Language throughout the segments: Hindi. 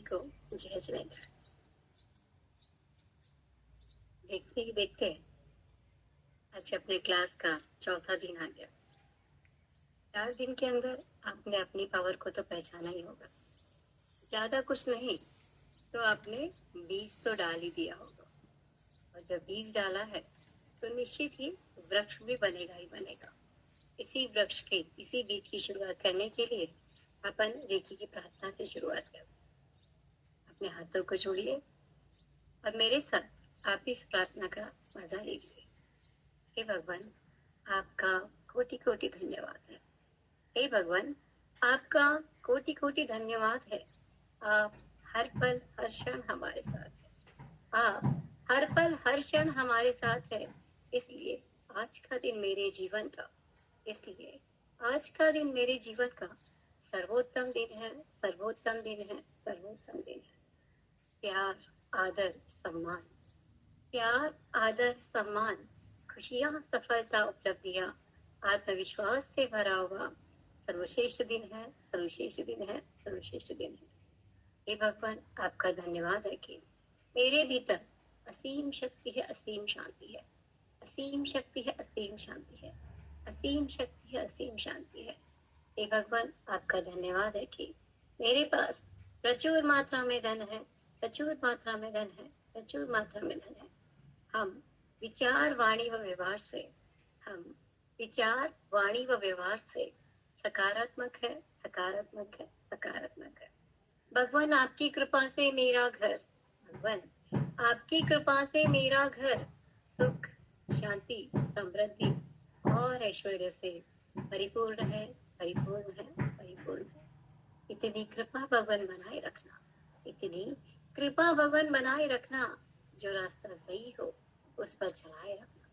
सभी को जय जिनेंद्र। देखते ही देखते आज अपने क्लास का चौथा दिन आ गया। 4 दिन के अंदर आपने अपनी पावर को तो पहचाना ही होगा। ज्यादा कुछ नहीं तो आपने बीज तो डाल ही दिया होगा, और जब बीज डाला है तो निश्चित ही वृक्ष भी बनेगा ही बनेगा। इसी बीज की शुरुआत करने के लिए अपन रेखी की प्रार्थना से शुरुआत करें। अपने हाथों को जोड़िए और मेरे साथ आप इस प्रार्थना का मजा लीजिए। हे भगवान, आपका कोटि कोटि धन्यवाद है। हे भगवान, आपका कोटि कोटि धन्यवाद है। आप हर पल हर क्षण हमारे साथ हैं। आप हर पल हर क्षण हमारे साथ है। इसलिए आज का दिन मेरे जीवन का सर्वोत्तम दिन है, सर्वोत्तम दिन है, सर्वोत्तम दिन है। प्यार, आदर, सम्मान, प्यार, आदर, सम्मान, खुशियां, सफलता, उपलब्धियां, आत्मविश्वास से भरा हुआ सर्वश्रेष्ठ दिन है, सर्वश्रेष्ठ दिन है, सर्वश्रेष्ठ दिन है। हे भगवान, आपका धन्यवाद है कि मेरे भीतर असीम शक्ति है, असीम शांति है, असीम शक्ति है, असीम शांति है, असीम शक्ति है, असीम शांति है। हे भगवान, आपका धन्यवाद है कि मेरे पास प्रचुर मात्रा में धन है, प्रचुर मात्रा में धन है, प्रचुर मात्रा में धन है। हम विचार, वाणी व व्यवहार से सकारात्मक है, सकारात्मक है, सकारात्मक है। भगवान, आपकी कृपा से मेरा घर, भगवान आपकी कृपा से मेरा घर सुख, शांति, समृद्धि और ऐश्वर्य से परिपूर्ण है, परिपूर्ण है, परिपूर्ण है। इतनी कृपा भगवान बनाए रखना, इतनी कृपा भगवान बनाए रखना। जो रास्ता सही हो उस पर चलाए रखना।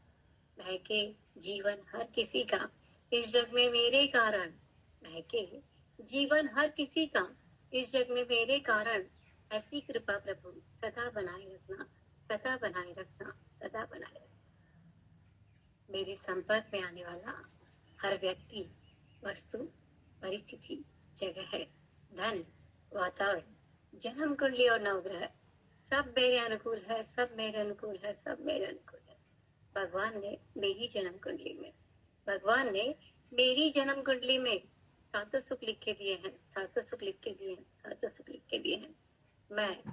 बहके जीवन हर किसी का इस जग में मेरे कारण, बहके जीवन हर किसी का इस जग में मेरे कारण। ऐसी कृपा प्रभु सदा बनाए रखना, सदा बनाए रखना, सदा बनाए रखना। मेरे संपर्क में आने वाला हर व्यक्ति, वस्तु, परिस्थिति, जगह, धन, वातावरण, जन्म कुंडली और नवग्रह सब मेरे अनुकूल है, सब मेरे अनुकूल है, सब मेरे अनुकूल है। भगवान ने मेरी जन्म कुंडली में सातों सुख लिख के दिए हैं, सातों सुख लिख के दिए हैं, सातों सुख लिख के दिए हैं। मैं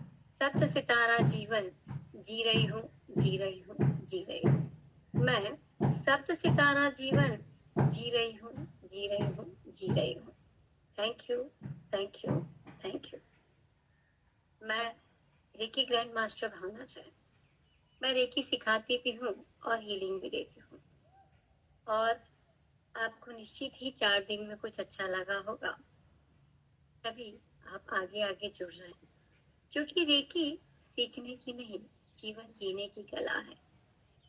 सप्त सितारा जीवन जी रही हूँ, जी रही हूँ, जी रही हूँ। मैं सप्त सितारा जीवन जी रही हूँ, जी रही हूँ, जी रही हूँ। Thank you, thank you, thank you. मैं रेकी ग्रैंड मास्टर भावना चाहे। मैं रेकी सिखाती भी हूँ और हीलिंग भी देती हूँ। और आपको निश्चित ही 4 दिन में कुछ अच्छा लगा होगा, तभी आप आगे आगे जुड़ रहे हैं। क्योंकि रेकी सीखने की नहीं, जीवन जीने की कला है।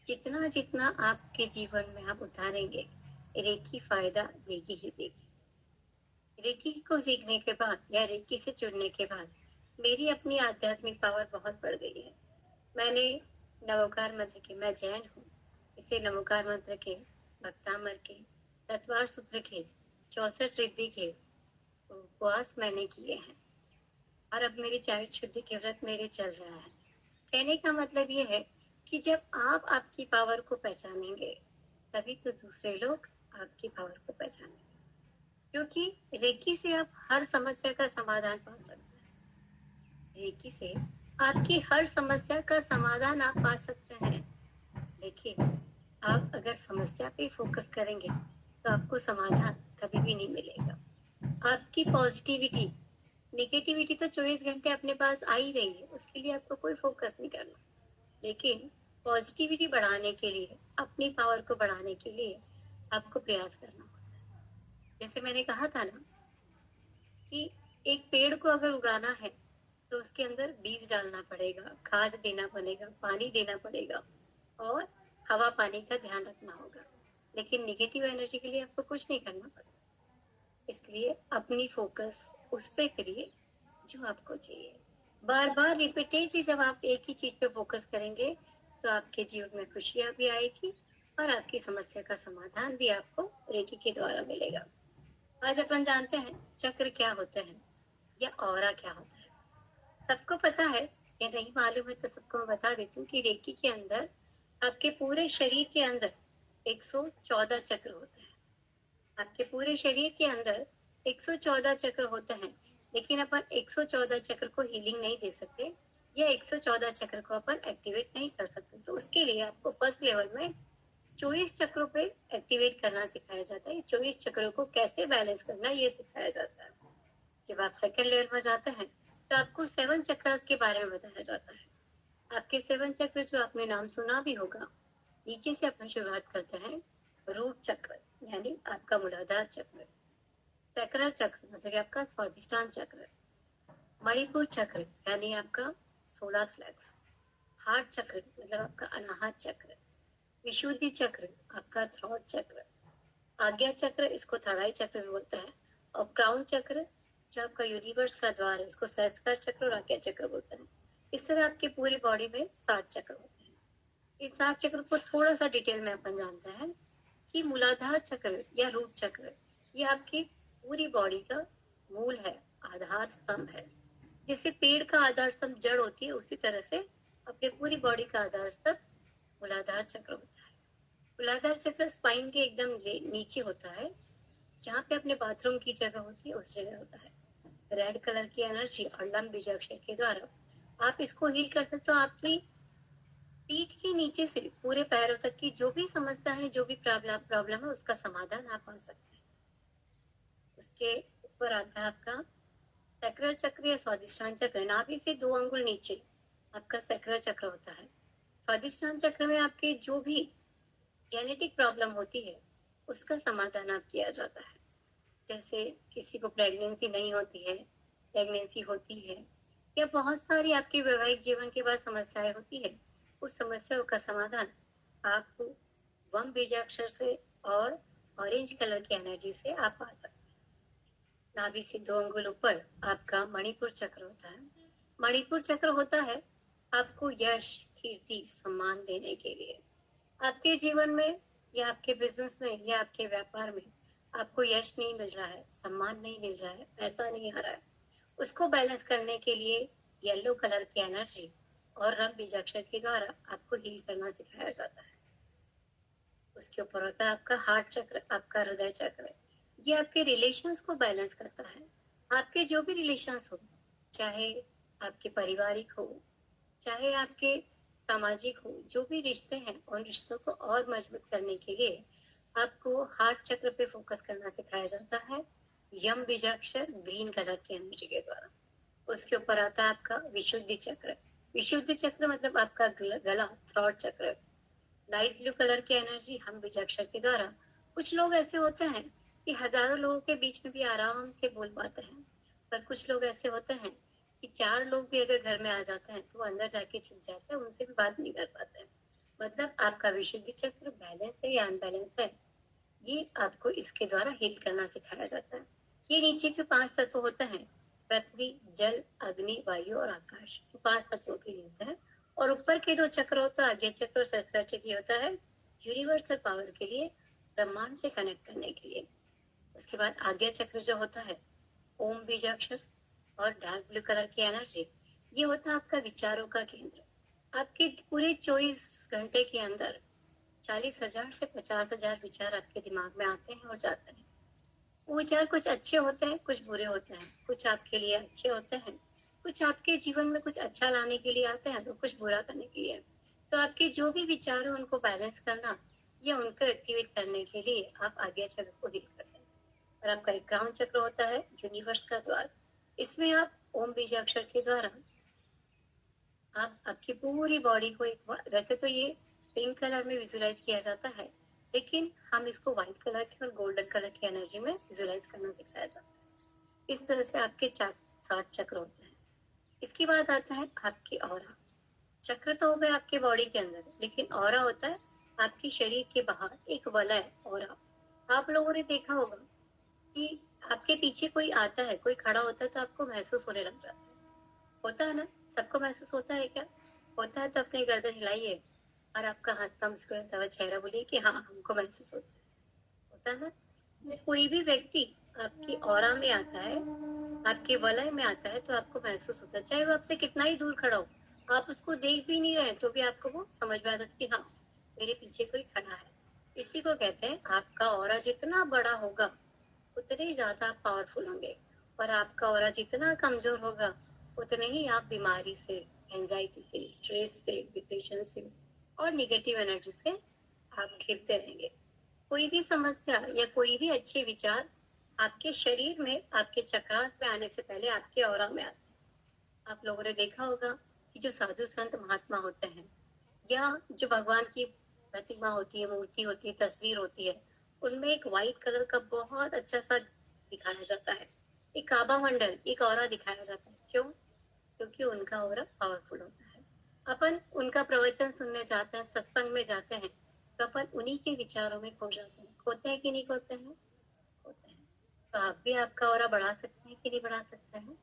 जितना जितना आपके जीवन में आप उतारेंगे, रेकी फायदा देगी ही देगी। रेकी को सीखने के बाद या रेकी से जुड़ने के बाद मेरी अपनी आध्यात्मिक पावर बहुत बढ़ गई है। मैंने नवोकार मंत्र के, मैं जैन हूँ, इसे नवोकार मंत्र के, भक्तामर के, तत्वार सूत्र के 64 रिद्धि के उपवास मैंने किए हैं। और अब मेरी 40 शुद्धि के व्रत मेरे चल रहा है। कहने का मतलब ये है कि जब आप आपकी पावर को पहचानेंगे, तभी तो दूसरे लोग आपकी पावर को पहचानेंगे। क्योंकि रेकी से आप हर समस्या का समाधान पा सकते हैं। रेकी से आपकी हर समस्या का समाधान आप पा सकते हैं। देखिए, आप अगर समस्या पे फोकस करेंगे तो आपको समाधान कभी भी नहीं मिलेगा। आपकी पॉजिटिविटी, नेगेटिविटी तो 24 घंटे अपने पास आ ही रही है, उसके लिए आपको कोई फोकस नहीं करना। लेकिन पॉजिटिविटी बढ़ाने के लिए, अपनी पावर को बढ़ाने के लिए आपको प्रयास करना होता है। जैसे मैंने कहा था ना कि एक पेड़ को अगर उगाना है तो उसके अंदर बीज डालना पड़ेगा, खाद देना पड़ेगा, पानी देना पड़ेगा और हवा पानी का ध्यान रखना होगा। लेकिन नेगेटिव एनर्जी के लिए आपको कुछ नहीं करना पड़ेगा। इसलिए अपनी फोकस उस पे करिए जो आपको चाहिए। बार बार रिपीटेडली जब आप एक ही चीज पे फोकस करेंगे तो आपके जीवन में खुशियां भी आएगी और आपकी समस्या का समाधान भी आपको रेकी के द्वारा मिलेगा। आज अपन जानते हैं चक्र क्या होता है या ऑरा क्या होता है। सबको पता है या नहीं मालूम है तो सबको मैं बता देती हूँ कि रेकी के अंदर आपके पूरे शरीर के अंदर 114 चक्र होते हैं। आपके पूरे शरीर के अंदर 114 चक्र होते हैं, लेकिन अपन 114 चक्र को हीलिंग नहीं दे सकते या 114 चक्र को अपन एक्टिवेट नहीं कर सकते। तो उसके लिए आपको फर्स्ट लेवल में 24 चक्रों पे एक्टिवेट करना सिखाया जाता है। 24 चक्रों को कैसे बैलेंस करना ये सिखाया जाता है। जब आप सेकंड लेवल में जाते हैं तो आपको 7 चक्रास के बारे में बताया जाता है। आपके 7 चक्र जो आपने नाम सुना भी होगा, नीचे से अपन शुरुआत करते हैं। रूट चक्र यानी आपका मूलाधार चक्र, सैक्रल चक्र मतलब आपका स्वादिष्टान चक्र, मणिपुर चक्र यानी आपका सोलर फ्लेक्स, हार्ट चक्र मतलब आपका अनाहत चक्र, विशुद्धि चक्र आपका थ्रोट चक्र, आज्ञा चक्र इसको थड़ाई चक्र भी बोलता है, और क्राउन चक्र जो आपका यूनिवर्स का द्वार है इसको सहस्त्र चक्र और आज्ञा चक्र बोलते हैं। इस तरह आपकी पूरी बॉडी में 7 चक्र होते हैं। इस 7 चक्र को थोड़ा सा डिटेल में अपन जानते हैं कि मूलाधार चक्र या रूट चक्र ये आपकी पूरी बॉडी का मूल है, आधार स्तंभ है। जैसे पेड़ का आधार स्तंभ जड़ होती है, उसी तरह से अपनी पूरी बॉडी का आधार स्तंभ मूलाधार चक्र होता है। मूलाधार चक्र स्पाइन के एकदम नीचे होता है, जहाँ पे अपने बाथरूम की जगह होती है उस जगह होता है। रेड कलर की एनर्जी और लंब बीजाक्षर के द्वारा आप इसको हील कर सकते हो। आपकी पीठ के नीचे से पूरे पैरों तक की जो भी समस्या है, जो भी प्रॉब्लम है, उसका समाधान आप पा सकते हैं। उसके ऊपर आता है आपका सैक्रल चक्र या स्वादिष्टान चक्र। नाभि से 2 अंगुल नीचे आपका सैक्रल चक्र होता है। स्वादिष्टान चक्र में आपके जो भी जेनेटिक प्रॉब्लम होती है उसका समाधान आप किया जाता है। जैसे किसी को प्रेगनेंसी नहीं होती है, प्रेगनेंसी होती है, या बहुत सारी आपके वैवाहिक जीवन के बाद समस्याएं होती है, उस समस्याओं का समाधान आप वम बीजाक्षर से और ऑरेंज कलर की एनर्जी से आप पा सकते हैं। नाभि से 2 अंगुल ऊपर आपका मणिपुर चक्र होता है। मणिपुर चक्र होता है आपको यश, कीर्ति, सम्मान देने के लिए। आपके जीवन में या आपके बिजनेस में या आपके व्यापार में आपको यश नहीं मिल रहा है, सम्मान नहीं मिल रहा है, पैसा नहीं आ रहा है, उसको बैलेंस करने के लिए येलो कलर की एनर्जी और रंग बीजाक्षर के द्वारा आपको हील करना सिखाया जाता है। उसके ऊपर होता है आपका हार्ट चक्र, आपका हृदय चक्र। ये आपके रिलेशंस को बैलेंस करता है। आपके जो भी रिलेशंस हो, चाहे आपके पारिवारिक हो, चाहे आपके सामाजिक हो, जो भी रिश्ते हैं, उन रिश्तों को और मजबूत करने के लिए आपको हार्ट चक्र पे फोकस करना सिखाया जाता है, यम बीजाक्षर ग्रीन कलर की एनर्जी के द्वारा। उसके ऊपर आता है आपका विशुद्धि चक्र। विशुद्धि चक्र मतलब आपका गला, थ्रोट चक्र, लाइट ब्लू कलर की एनर्जी हम बीजाक्षर के द्वारा। कुछ लोग ऐसे होते हैं कि हजारों लोगों के बीच में भी आराम से बोल पाते हैं, पर कुछ लोग ऐसे होते हैं कि 4 लोग भी अगर घर में आ जाते हैं तो अंदर जाके छिप जाते हैं, उनसे भी बात नहीं कर पाते हैं। मतलब आपका विशुद्धि चक्र बैलेंस है या अनबैलेंस है, ये आपको इसके द्वारा हील करना सिखाया जाता है। ये नीचे के 5 तत्व होते हैं, पृथ्वी, जल, अग्नि, वायु और आकाश। 5 तत्वों के लिए होता है। और ऊपर के 2 चक्र होता है आज्ञा चक्र और सहस्त्र चक्र, होता है यूनिवर्सल पावर के लिए, ब्रह्मांड से कनेक्ट करने के लिए। उसके बाद आज्ञा चक्र जो होता है ओम बीजाक्षर और डार्क ब्लू कलर की एनर्जी, ये होता है आपका विचारों का केंद्र। आपके पूरे 24 घंटे के अंदर 40,000 से 50,000 विचार आपके दिमाग में आते हैं और जाते हैं। वो विचार कुछ अच्छे होते हैं, कुछ बुरे होते हैं, कुछ आपके लिए अच्छे होते हैं, कुछ आपके जीवन में कुछ अच्छा लाने के लिए आते हैं, तो कुछ बुरा करने के लिए। तो आपके जो भी विचार है उनको बैलेंस करना या उनको एक्टिवेट करने के लिए आप आज्ञा चक्र को हील करते हैं। और आपका एक क्राउन चक्र होता है यूनिवर्स का द्वार। इसमें आप ओम बीजाक्षर के द्वारा आप आपकी पूरी बॉडी को एक, वैसे तो ये पिंक कलर में विजुलाइज किया जाता है, लेकिन हम इसको व्हाइट कलर की और गोल्डन कलर की एनर्जी में विजुलाइज करना सिखाया जाता है। इस तरह से आपके 7 चक्र होते हैं। इसके बाद आता है आपकी ऑरा। चक्र तो हो गए आपके बॉडी के अंदर, लेकिन ऑरा होता है आपके शरीर के बाहर एक वलय ऑरा। आप लोगों ने देखा होगा कि आपके पीछे कोई आता है, कोई खड़ा होता है तो आपको महसूस होने लग जाता है, होता है ना? सबको महसूस होता है क्या? होता है तो अपनी गर्दन हिलाइए और आपका हंसता मुस्कुराता हुआ चेहरा बोलिए कि हाँ, हमको महसूस होता है ना? कोई भी व्यक्ति आपकी ऑरा में आता है, आपके वलय में आता है, तो आपको महसूस होता है, चाहे वो आपसे कितना ही दूर खड़ा हो, आप उसको देख भी नहीं रहे तो भी आपको वो समझ में आता है कि हाँ, मेरे पीछे कोई खड़ा है। इसी को कहते हैं आपका ऑरा जितना बड़ा होगा उतने ही ज्यादा पावरफुल होंगे, और आपका ऑरा जितना कमजोर होगा उतने ही आप बीमारी से, एंजाइटी से, स्ट्रेस से, डिप्रेशन से और निगेटिव एनर्जी से आप घिरते रहेंगे। कोई भी समस्या या कोई भी अच्छे विचार आपके शरीर में, आपके चक्रास में आने से पहले आपके ऑरा में आते हैं। आप लोगों ने देखा होगा कि जो साधु संत महात्मा होते हैं या जो भगवान की प्रतिमा होती है, मूर्ति होती है, तस्वीर होती है, उनमें एक व्हाइट कलर का बहुत अच्छा सा दिखाया जाता है, एक आभा मंडल, एक ऑरा दिखाया जाता है। क्यों? क्योंकि उनका ऑरा पावरफुल होता है। अपन उनका प्रवचन सुनने जाते हैं, सत्संग में जाते हैं, तो अपन उन्हीं के विचारों में खो जाते हैं। खोते हैं कि नहीं खोते हैं? होते हैं। तो आप भी आपका ऑरा बढ़ा सकते हैं कि नहीं बढ़ा सकते हैं?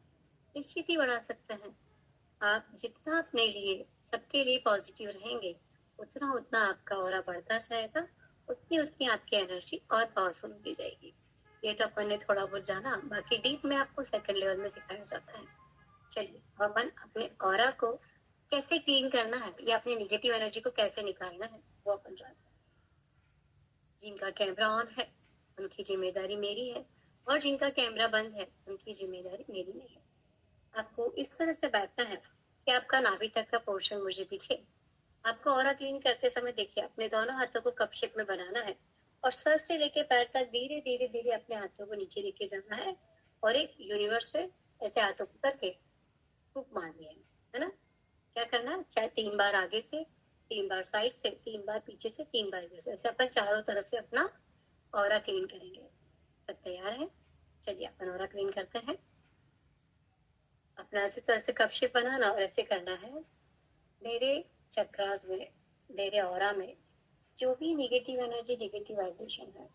निश्चित ही बढ़ा सकते हैं। आप जितना अपने लिए, सबके लिए पॉजिटिव रहेंगे, उतना उतना आपका ऑरा बढ़ता जाएगा, उतनी उतनी आपकी एनर्जी और पावरफुल होती जाएगी। ये तो अपन ने थोड़ा बहुत जाना, बाकी डीप में आपको सेकंड लेवल में सिखाया जाता है। चलिए, अपन अपने ऑरा को कैसे क्लीन करना है या अपनी निगेटिव एनर्जी को कैसे निकालना है वो अपन जानते हैं। जिनका कैमरा ऑन है उनकी जिम्मेदारी मेरी है, और जिनका कैमरा बंद है उनकी जिम्मेदारी मेरी नहीं है। आपको इस तरह से बैठना है कि आपका नाभि तक का पोर्शन मुझे दिखे। आपको ऑरा क्लीन करते समय देखिए, अपने दोनों हाथों को कप शेप में बनाना है और सर से लेके पैर तक धीरे धीरे धीरे अपने हाथों को नीचे लेके जाना है, और एक यूनिवर्स पे ऐसे हाथों को करके फूंक मारनी है ना? क्या करना है? चाहे 3 बार आगे से, 3 बार साइड से, 3 बार पीछे से, 3 बार इधर से, ऐसे अपन चारों तरफ से अपना ऑरा क्लीन करेंगे। सब तैयार है? चलिए अपन ऑरा क्लीन करते हैं। अपना ऐसे तरह से कप शेप बनाना और ऐसे करना है। मेरे चक्रास में, मेरे ऑरा में जो भी निगेटिव एनर्जी, निगेटिव वाइब्रेशन है,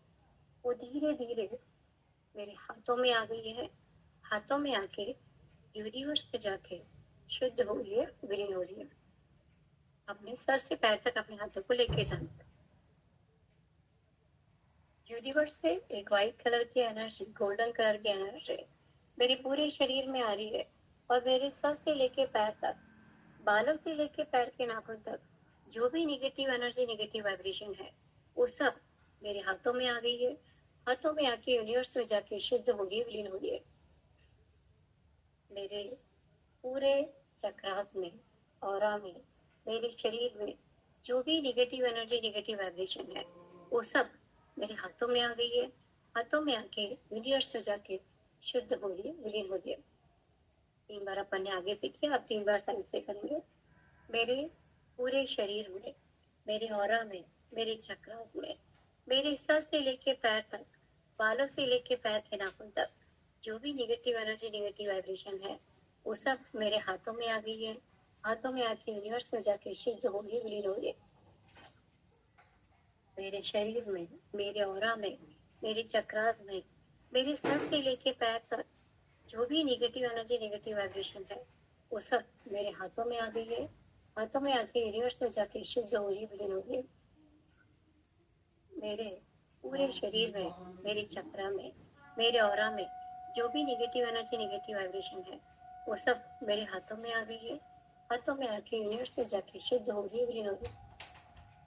वो धीरे धीरे मेरे हाथों में आ गई है। हाथों में आके यूनिवर्स पे जाके शुद्ध हो रही है, विलीन हो रही है। अपने सर से पैर तक अपने हाथों को लेके जाना। यूनिवर्स से एक व्हाइट कलर की एनर्जी, गोल्डन कलर की एनर्जी मेरे पूरे शरीर में आ रही है, और मेरे सर से लेके पैर तक, बालों से लेके पैर के नाखून तक जो भी निगेटिव एनर्जी, निगेटिव वाइब्रेशन है, वो सब मेरे हाथों में आ गई है। हाथों में आके यूनिवर्स में जाके शुद्ध हो रही है, विलीन हो रही है। मेरे पूरे चक्रास में, ऑरा में, मेरे शरीर में जो भी निगेटिव एनर्जी, निगेटिव वाइब्रेशन है, वो सब मेरे हाथों में आ गई है। हाथों में आके यूनिवर्स में जाके शुद्ध हो रही है, विलीन हो रही है। 3 बार अपन ने आगे से किया, अब 3 बार साइड से करेंगे। मेरे पूरे शरीर में, मेरे ऑरा में, मेरे चक्रास में, मेरे सर से लेके पैर तक, बालों से लेके पैर के नाखून तक जो भी निगेटिव एनर्जी, निगेटिव वाइब्रेशन है, वो सब मेरे हाथों में आ गई है। हाथों में आके यूनिवर्स में जाके शुद्ध हो रही है, विलीन हो रही है। मेरे शरीर में, मेरे ऑरा में, मेरे चक्रास में, मेरे सर से लेके पैर तक जो भी निगेटिव एनर्जी, निगेटिव वाइब्रेशन है, वो सब मेरे हाथों में आ गई है। हाथों में आके यूनिवर्स में जाके शुद्ध हो रही है, विलीन हो रही है। मेरे पूरे शरीर में, मेरे चक्रा में, मेरे ऑरा में जो भी निगेटिव एनर्जी, निगेटिव वाइब्रेशन है, वो सब मेरे हाथों में आ गई है। हाथों में आके यूनिवर्स में जाके शुद्ध हो रही है, विलीन हो रही है।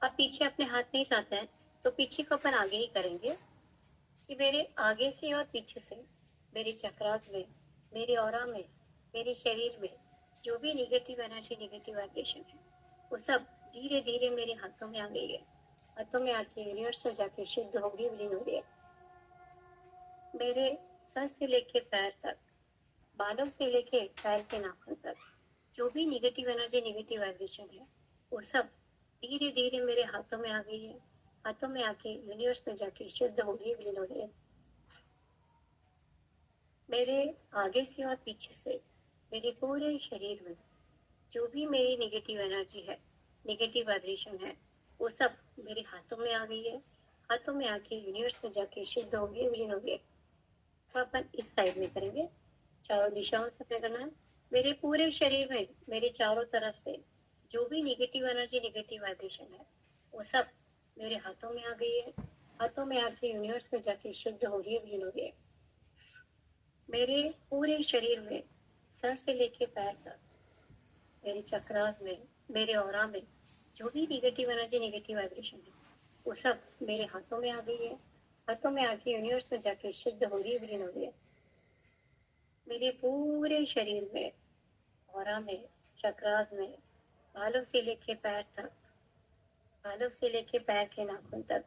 आप पीछे अपने हाथ नहीं चाहते हैं तो पीछे को अपन आगे ही करेंगे, कि मेरे आगे से और पीछे से, मेरे चक्रास में, मेरे ऑरा में, मेरे शरीर में जो भी निगेटिव एनर्जी, निगेटिव वाइब्रेशन है, वो सब धीरे धीरे मेरे हाथों में आ गई है। हाथों में आके यूनिवर्स में जाके शुद्ध हो रही है, विलीन हो रही है। मेरे सर से लेके पैर तक, बालों से लेके पैर के नाखून तक जो भी निगेटिव एनर्जी, निगेटिव वाइब्रेशन है, वो सब धीरे धीरे मेरे हाथों में आ गई है। हाथों में आके यूनिवर्स में जाके शुद्ध हो रही है, विलीन हो रही है। मेरे आगे से और पीछे से, मेरे पूरे शरीर में जो भी मेरी निगेटिव एनर्जी है, निगेटिव वाइब्रेशन है, वो सब मेरे हाथों में आ गई है। हाथों में आके यूनिवर्स में जाके शुद्ध हो गई, विलीन हो गई। तो अपन इस साइड में करेंगे, चारों दिशाओं से अपने करना है। मेरे पूरे शरीर में, मेरे चारों तरफ से जो भी निगेटिव एनर्जी, निगेटिव वाइब्रेशन है, वो सब मेरे हाथों में आ गई है। हाथों में आके यूनिवर्स में जाके शुद्ध हो रही है, विलीन हो रही है। मेरे पूरे शरीर में, सर से लेके पैर तक, मेरे चक्रास में, मेरे ऑरा में जो भी निगेटिव एनर्जी, नेगेटिव वाइब्रेशन है, वो सब मेरे हाथों में आ गई है। हाथों में आके यूनिवर्स में जाके शुद्ध हो रही है, विलीन हो रही है। मेरे पूरे शरीर में, ऑरा में, चक्रास में, बालों से लेके पैर तक, बालों से लेके पैर के नाखून तक,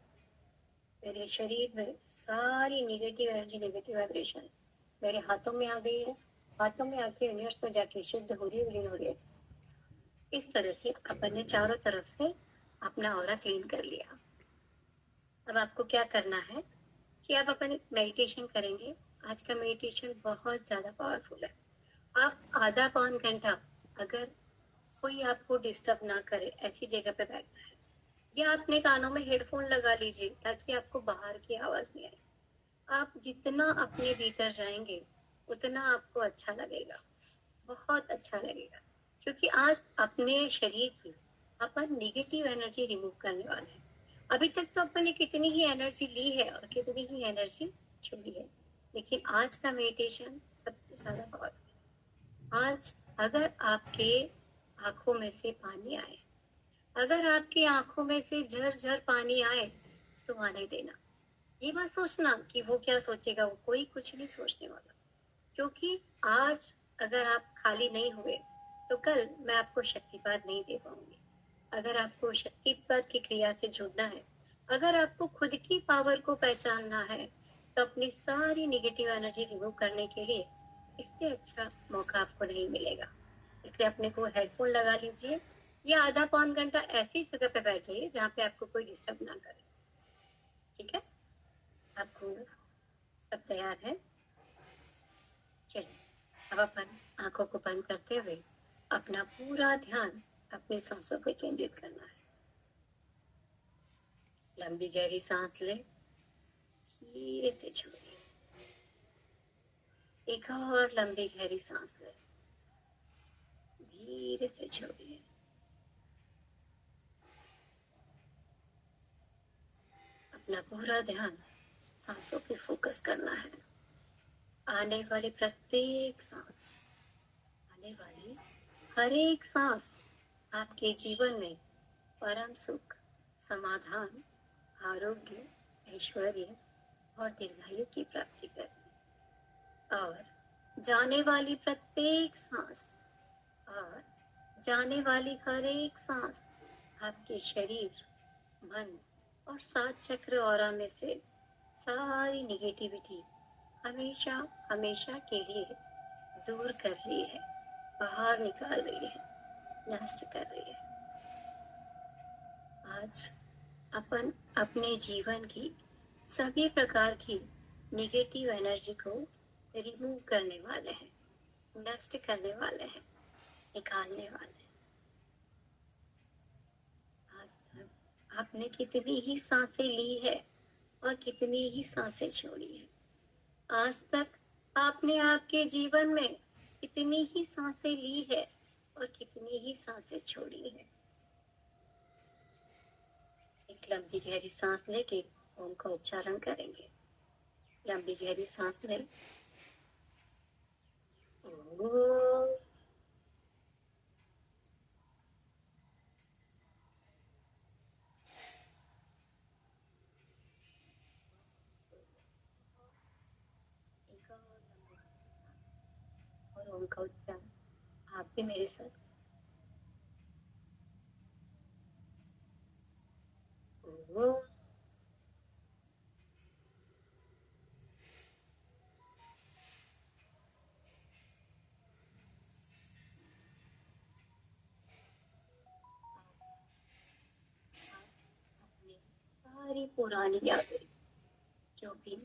मेरे शरीर में सारी निगेटिव एनर्जी, नेगेटिव वाइब्रेशन मेरे हाथों में आ गई है। हाथों में आके यूनिवर्स में जाके शुद्ध हो रही है, विलीन हो रही है। इस तरह से अपन ने चारों तरफ से अपना ऑरा क्लीन कर लिया। अब आपको क्या करना है कि आप अपन मेडिटेशन करेंगे। आज का मेडिटेशन बहुत ज्यादा पावरफुल है। आप आधा पौन घंटा, अगर कोई आपको डिस्टर्ब ना करे, ऐसी जगह पे बैठना है, या अपने कानों में हेडफोन लगा लीजिए ताकि आपको बाहर की आवाज नहीं आए। आप जितना अपने भीतर जाएंगे उतना आपको अच्छा लगेगा, बहुत अच्छा लगेगा। क्योंकि आज अपने शरीर की अपन निगेटिव एनर्जी रिमूव करने वाले हैं। अभी तक तो अपन ने कितनी ही एनर्जी ली है और कितनी ही एनर्जी छोड़ी है, लेकिन आज का मेडिटेशन सबसे ज्यादा पावरफुल। आज अगर आपके आंखों में से पानी आए, अगर आपकी आंखों में से झर पानी आए, तो आने देना। ये मत सोचना कि वो क्या सोचेगा, वो कोई कुछ नहीं सोचने वाला। क्योंकि आज अगर आप खाली नहीं हुए तो कल मैं आपको शक्तिपात नहीं दे पाऊंगी। अगर आपको शक्तिपात की क्रिया से जुड़ना है, अगर आपको खुद की पावर को पहचानना है, तो अपनी सारी निगेटिव एनर्जी रिमूव करने के लिए इससे अच्छा मौका आपको नहीं मिलेगा। इसलिए अपने को हेडफोन लगा लीजिए, या आधा पौन घंटा ऐसी जगह पे बैठ जाइए जहाँ पे आपको कोई डिस्टर्ब ना करे। ठीक है, आपको सब तैयार है? चलिए, अब अपन आंखों को बंद करते हुए अपना पूरा ध्यान अपनी सांसों पे केंद्रित करना है। लंबी गहरी सांस ले, धीरे से छोड़िए। एक और लंबी गहरी सांस ले, धीरे से छोड़िए। अपना पूरा ध्यान सांसों पे फोकस करना है। आने वाली प्रत्येक सांस, आने वाली हर एक सांस आपके जीवन में परम सुख, समाधान, आरोग्य, ऐश्वर्य और दीर्घायु की प्राप्ति करें। और जाने वाली प्रत्येक सांस, और जाने वाली हर एक सांस आपके शरीर, मन और 7 चक्र ऑरा में से सारी निगेटिविटी हमेशा हमेशा के लिए दूर कर रही है, बाहर निकाल रही है, नष्ट कर रही है। आज अपन अपने जीवन की सभी प्रकार की निगेटिव एनर्जी को रिमूव करने वाले हैं, नष्ट करने वाले हैं, निकालने वाले हैं। आज तक आपने कितनी ही सांसें ली है और कितनी ही सांसें छोड़ी है। आज तक आपने आपके जीवन में कितनी ही सांसें ली है और कितनी ही सांसें छोड़ी है। एक लंबी गहरी सांस लेके ओम का उच्चारण करेंगे। लंबी गहरी सांस लें। ओम। एक और लंबी गहरी सांस और ओम का उच्चारण आप भी मेरे साथ। ओम। अपनी सारी पुरानी यादें, जो भी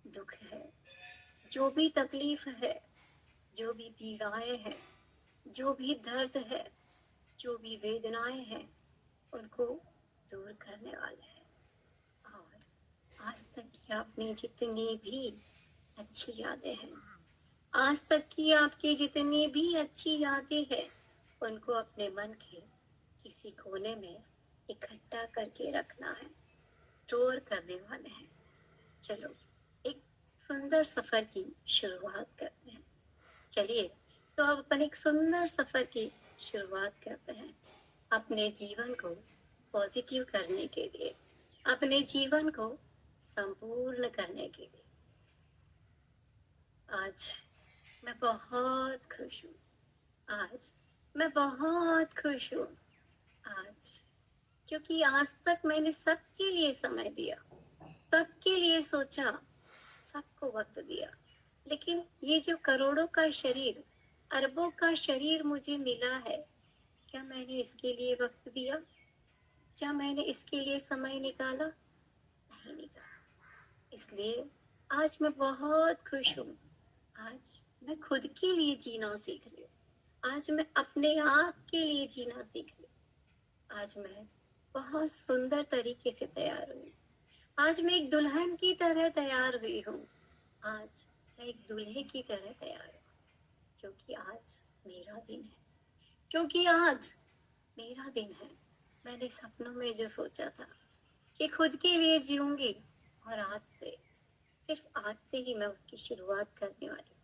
दुख है, जो भी तकलीफ है, जो भी पीड़ाएं हैं, जो भी दर्द है, जो भी वेदनाएं हैं, उनको दूर करने वाले हैं। और आज तक की आपने जितनी भी अच्छी यादें हैं, आज तक की आपकी जितनी भी अच्छी यादें हैं, उनको अपने मन के किसी कोने में इकट्ठा करके रखना है, स्टोर करने वाले हैं। चलो, एक सुंदर सफर की शुरुआत करते हैं। चलिए, तो अब अपन एक सुंदर सफर की शुरुआत करते हैं अपने जीवन को पॉजिटिव करने के लिए, अपने जीवन को संपूर्ण करने के लिए। आज मैं बहुत खुश हूँ। आज मैं बहुत खुश हूँ। आज, क्योंकि आज तक मैंने सबके लिए समय दिया, सबके लिए सोचा, सबको वक्त दिया। लेकिन ये जो करोड़ों का शरीर, अरबों का शरीर मुझे मिला है, क्या मैंने इसके लिए वक्त दिया? क्या मैंने इसके लिए समय निकाला? नहीं निकाला। इसलिए आज मैं बहुत खुश हूँ। आज मैं खुद के लिए जीना सीख रही हूँ। आज मैं अपने आप के लिए जीना सीख रही हूँ। आज मैं बहुत सुंदर तरीके से तैयार हुई। आज मैं एक दुल्हन की तरह तैयार हुई हूँ। आज मैं एक दूल्हे की तरह तैयार हूँ, क्योंकि आज मेरा दिन है। क्योंकि आज मेरा दिन है। मैंने सपनों में जो सोचा था कि खुद के लिए जीऊंगी, और आज से, सिर्फ आज से ही मैं उसकी शुरुआत करने वाली हूँ।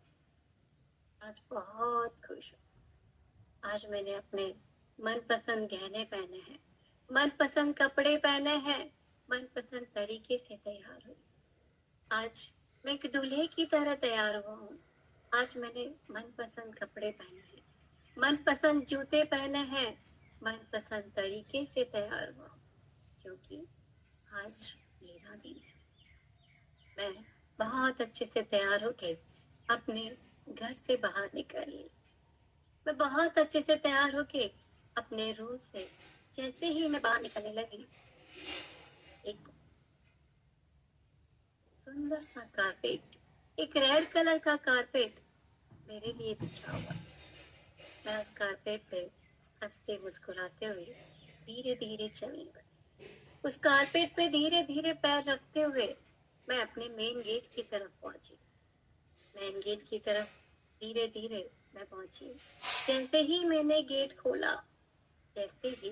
आज बहुत खुश हूँ। आज मैंने अपने मनपसंद गहने पहने हैं, मनपसंद कपड़े पहने हैं, मनपसंद तरीके से तैयार हुई। आज मैं एक दूल्हे की तरह तैयार हुआ हूँ। आज मैंने मनपसंद कपड़े पहने हैं, मनपसंद जूते पहने हैं, मनपसंद तरीके से तैयार हुआ हूँ, क्योंकि आज मेरा दिन है। मैं बहुत अच्छे से तैयार होके अपने घर से बाहर निकली। मैं बहुत अच्छे से तैयार होके अपने रूम से जैसे ही मैं बाहर निकलने लगी, एक सुंदर सा कारपेट, एक रेड कलर का कारपेट मेरे लिए बिछा हुआ। मैं उस कारपेट पे हंसते मुस्कुराते हुए धीरे धीरे चलने लगी। उस कारपेट पे धीरे धीरे पैर रखते हुए मैं अपने मेन गेट की तरफ पहुंची। मेन गेट की तरफ धीरे धीरे मैं पहुंची। जैसे ही मैंने गेट खोला, जैसे ही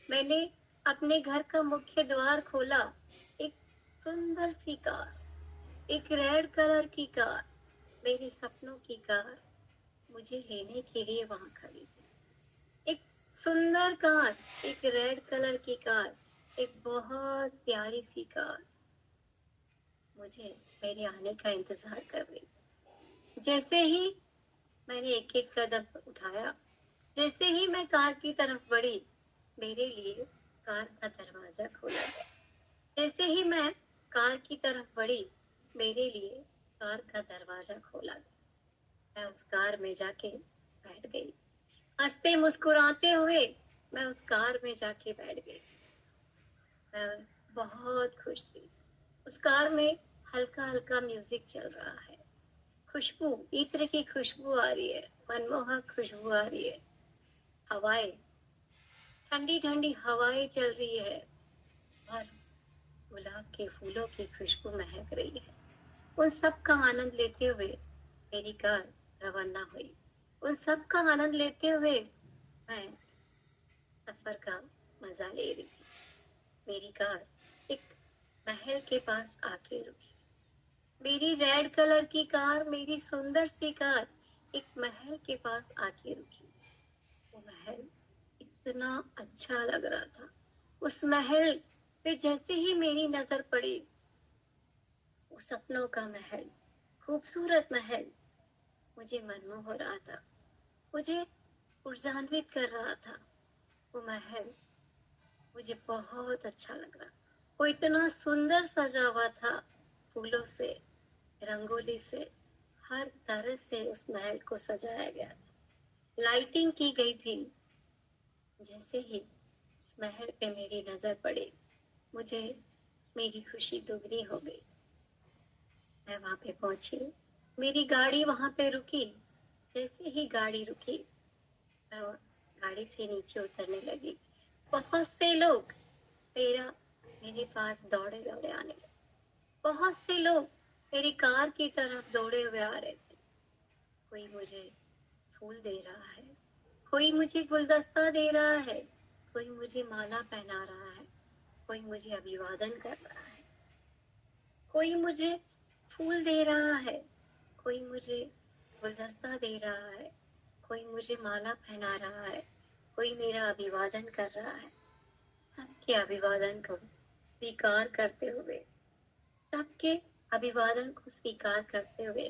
मैंने अपने घर का मुख्य द्वार खोला, एक सुंदर सी कार, एक रेड कलर की कार, मेरे सपनों की कार मुझे लेने के लिए वहां खड़ी थी। एक सुंदर कार, एक रेड कलर की कार, एक बहुत प्यारी सी कार मुझे मेरे आने का इंतजार कर रही। जैसे ही मैंने एक एक कदम उठाया, जैसे ही मैं कार की तरफ बढ़ी, मेरे लिए कार का दरवाजा खोला गया। जैसे ही मैं कार की तरफ बढ़ी, मेरे लिए कार का दरवाजा खोला गया। मैं उस कार में जाके बैठ गई। हंसते मुस्कुराते हुए मैं उस कार में जाके बैठ गई। मैं बहुत खुश थी। उस कार में हल्का हल्का म्यूजिक चल रहा है। खुशबू, इत्र की खुशबू आ रही है, मनमोहक खुशबू आ रही है। हवाएं, ठंडी ठंडी हवाएं चल रही है, और गुलाब के फूलों की खुशबू महक रही है। उन सब का आनंद लेते हुए मेरी कार रवाना हुई। उन सब का आनंद लेते हुए मैं सफर का मजा ले रही थी। मेरी कार एक महल के पास आके रुकी। मेरी रेड कलर की कार, मेरी सुंदर सी कार एक महल के पास आके रुकी। वो महल इतना अच्छा लग रहा था। उस महल पे जैसे ही मेरी नजर पड़ी, वो सपनों का महल, खूबसूरत महल मुझे मनमोह हो रहा था, मुझे ऊर्जान्वित कर रहा था। वो महल मुझे बहुत अच्छा लगा। वो इतना सुंदर सजा हुआ था, फूलों से, रंगोली से, हर तरह से उस महल को सजाया गया था, लाइटिंग की गई थी। जैसे ही उस महल पे मेरी नजर पड़ी, मुझे मेरी खुशी दुगनी हो गई। मैं वहां पे पहुंची, मेरी गाड़ी वहां पे रुकी। जैसे ही गाड़ी रुकी, मैं गाड़ी से नीचे उतरने लगी। बहुत से लोग मेरा मेरे पास दौड़े दौड़े आने लगे। बहुत से लोग मेरी कार की तरफ दौड़े हुए आ रहे थे। कोई मुझे फूल दे रहा है, कोई मुझे गुलदस्ता दे रहा है, कोई मुझे माला पहना रहा है, कोई मुझे अभिवादन कर रहा है, कोई मुझे फूल दे रहा है, कोई मुझे गुलदस्ता दे रहा है, कोई मुझे माला पहना रहा है, कोई मेरा अभिवादन कर रहा है। सबके अभिवादन को स्वीकार करते हुए, सबके अभिवादन को स्वीकार करते हुए,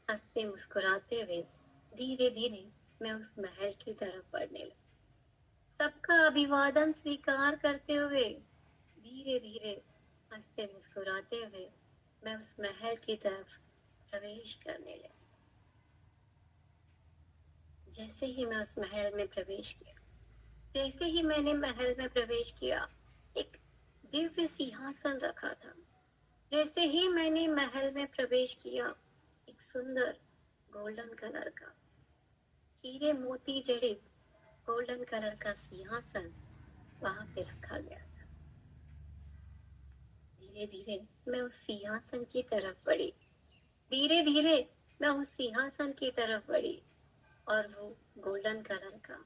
हंसते मुस्कुराते हुए धीरे धीरे मैं उस महल की तरफ बढ़ने लगी। सबका अभिवादन स्वीकार करते हुए धीरे धीरे हंसते मुस्कुराते हुए मैं उस महल की तरफ प्रवेश करने लगी। जैसे ही मैं उस महल में प्रवेश किया, जैसे ही मैंने महल में प्रवेश किया, एक दिव्य सिंहासन रखा था। जैसे ही मैंने महल में प्रवेश किया, एक सुंदर गोल्डन कलर का, हीरे मोती जड़ित गोल्डन कलर का सिंहासन वहां पे रखा गया था। धीरे धीरे मैं उस सिंहासन की तरफ बढ़ी, धीरे धीरे मैं उस सिंहासन की तरफ बढ़ी और वो गोल्डन कलर का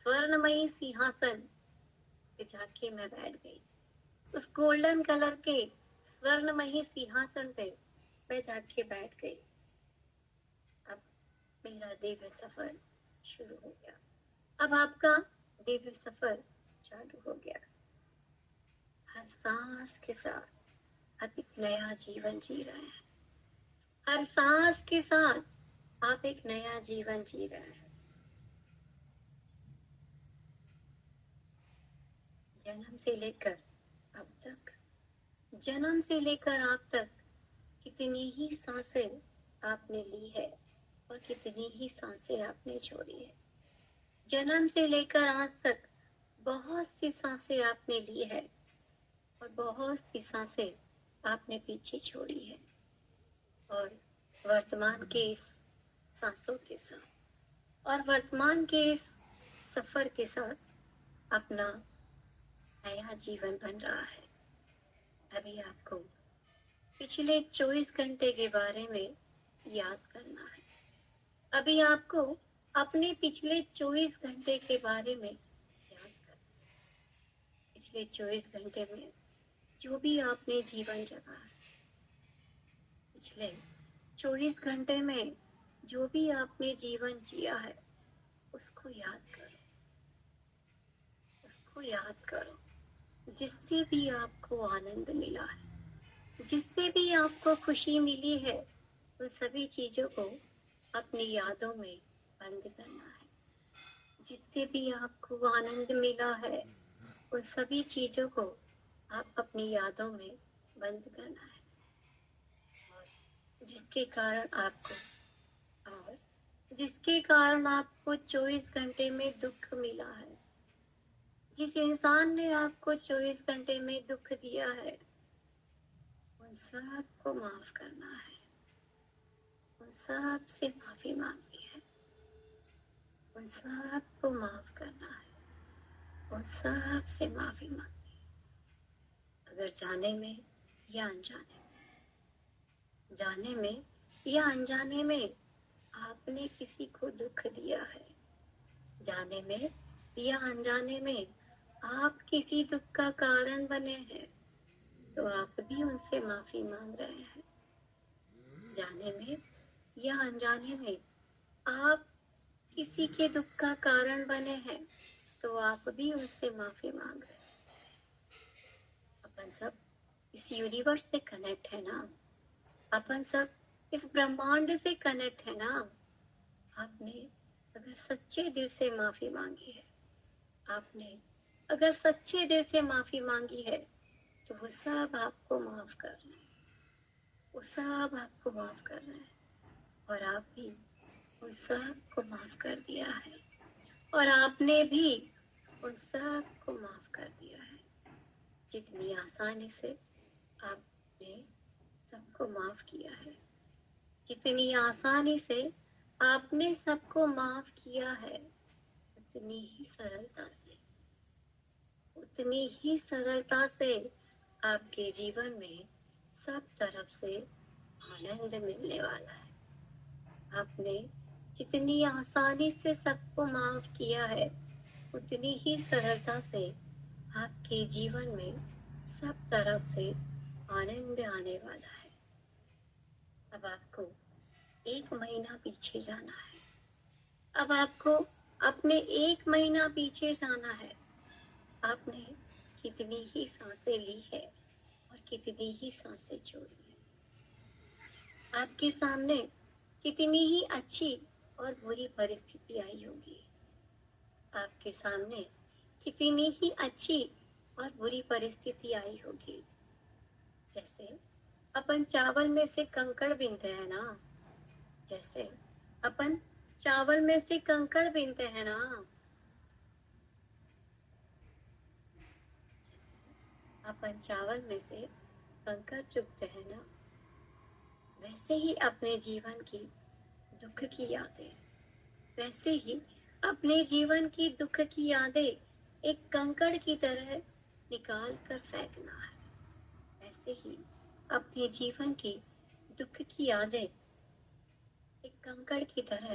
स्वर्णमयी सिंहासन पे जाके मैं बैठ गई। उस गोल्डन कलर के स्वर्णमयी सिंहासन पे मैं जाके बैठ गई। अब मेरा दिव्य सफर शुरू हो गया। अब आपका दिव्य सफर चालू हो गया। हर सांस के साथ आप एक नया जीवन जी रहे हैं। हर सांस के साथ आप एक नया जीवन जी रहे हैं। जन्म से लेकर अब तक, जन्म से लेकर अब तक कितनी ही सांसें आपने ली है और कितनी ही सांसें आपने छोड़ी है। जन्म से लेकर आज तक बहुत सी सांसें आपने ली है और बहुत सी सांसें आपने पीछे छोड़ी है। और वर्तमान के इस सांसों के साथ और वर्तमान के इस सफर के साथ अपना नया जीवन बन रहा है। अभी आपको पिछले 24 घंटे के बारे में याद करना है। अभी आपको अपने पिछले 24 घंटे के बारे में याद करना है। पिछले 24 घंटे में जो भी आपने जीवन जगा है, पिछले 24 घंटे में जो भी आपने जीवन जिया है, उसको याद करो, उसको याद करो। जिससे भी आपको आनंद मिला है, जिससे भी आपको खुशी मिली है, उन सभी चीजों को अपनी यादों में बंद करना है। जिससे भी आपको आनंद मिला है, उन सभी चीजों को आप अपनी यादों में बंद करना है। और जिसके कारण आपको 24 घंटे में दुख मिला है, जिस इंसान ने आपको 24 घंटे में दुख दिया है, उन सबको माफ करना है। उन सब से माफी मांगनी है। उन सबको माफ करना है। उन सब से माफी मांगनी है। अगर जाने में या अनजाने में, जाने में या अनजाने में आपने किसी को दुख दिया है, जाने में या अनजाने में आप किसी दुख का कारण बने हैं, तो आप भी उनसे माफी मांग रहे हैं। जाने में या अनजाने में आप किसी के दुख का कारण बने हैं, तो आप भी उनसे माफी मांग रहे हैं। अपन सब इस यूनिवर्स से कनेक्ट है ना, अपन सब इस ब्रह्मांड से कनेक्ट है ना। आपने अगर सच्चे दिल से माफी मांगी है, आपने अगर सच्चे दिल से माफी मांगी है, तो वो सब आपको माफ कर रहे हैं। वो सब आपको माफ कर रहे हैं और आप भी उन सब को माफ कर दिया है और आपने भी उन सब को माफ कर दिया है। जितनी आसानी से आपने सबको माफ किया है, जितनी आसानी से आपने सबको माफ किया है, उतनी ही सरलता से आपके जीवन में सब तरफ से आनंद मिलने वाला है। आपने जितनी आसानी से सबको माफ किया है, उतनी ही सरलता से आपके जीवन में सब तरफ से आनंद आने वाला है। अब आपको 1 महीना पीछे जाना है। अब आपको अपने 1 महीना पीछे जाना है। आपने कितनी ही सांसें ली है और कितनी ही सांसें छोड़ी है। आपके सामने कितनी ही अच्छी और बुरी परिस्थिति आई होगी। आपके सामने कितनी ही अच्छी और बुरी परिस्थिति आई होगी। जैसे अपन चावल में से कंकड़ बीनते हैं ना, जैसे अपन चावल में से कंकड़ बीनते हैं ना, अपन चावल में से कंकड़ चुगते हैं ना, वैसे ही अपने जीवन की दुख की यादें, वैसे ही अपने जीवन की दुख की यादें एक कंकड़ की तरह निकाल कर फेंकना है। वैसे ही अपने जीवन की दुख की यादें एक कंकड़ की तरह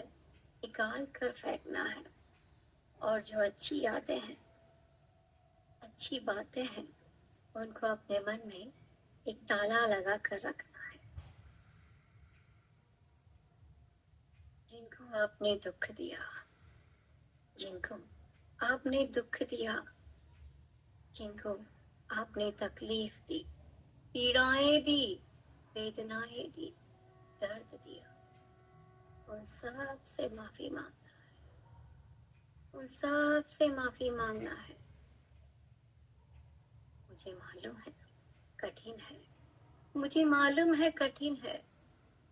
निकाल कर फेंकना है। और जो अच्छी यादें हैं, अच्छी बातें हैं, उनको अपने मन में एक ताला लगा कर रखना है। जिनको आपने दुख दिया, जिनको आपने दुख दिया, जिनको आपने तकलीफ दी, पीड़ाएं दी, वेदनाएं दी, दर्द दिया, उन सब से माफी मांगना है। उन सब से माफी मांगना है। मुझे मालूम है कठिन है, मुझे मालूम है कठिन है,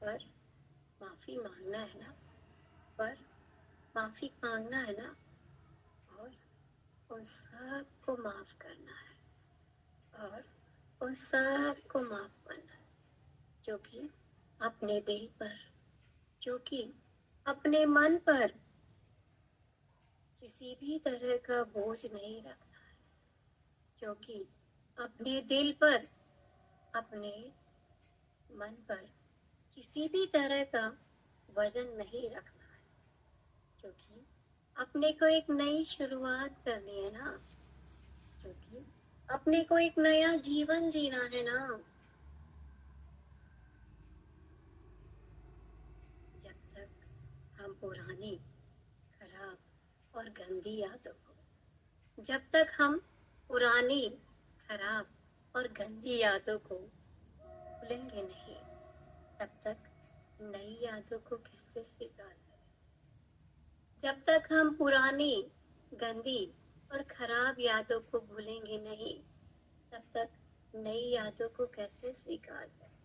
पर माफी मांगना है ना, पर माफी मांगना है ना, और उन सब को माफ करना है, और उन सब को माफ करना है, जो कि अपने दिल पर, जो कि अपने मन पर किसी भी तरह का बोझ नहीं रखना है, क्योंकि अपने दिल पर, अपने मन पर किसी भी तरह का वजन नहीं रखना है, क्योंकि अपने को एक नई शुरुआत करनी है ना, क्योंकि अपने को एक नया जीवन जीना है ना। जब तक हम पुरानी, खराब और गंदी यादों को, जब तक हम पुरानी, खराब और गंदी यादों को भूलेंगे नहीं, तब तक नई यादों को कैसे स्वीकार करें। जब तक हम पुरानी, गंदी और खराब यादों को भूलेंगे नहीं, तब तक नई यादों को कैसे स्वीकार करें।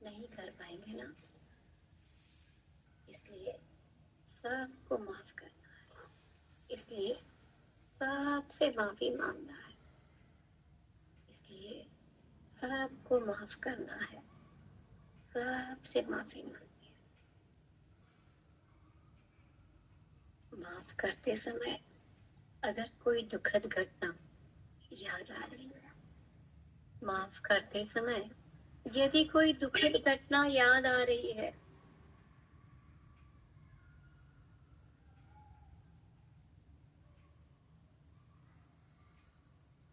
नहीं कर पाएंगे ना। इसलिए सबको माफ करना है, इसलिए सबसे माफी मांगना है, इसलिए सबको माफ करना है, सबसे माफी मांगनी है। माफ करते समय अगर कोई दुखद घटना याद आ रही है, माफ करते समय यदि कोई दुखद घटना याद आ रही है,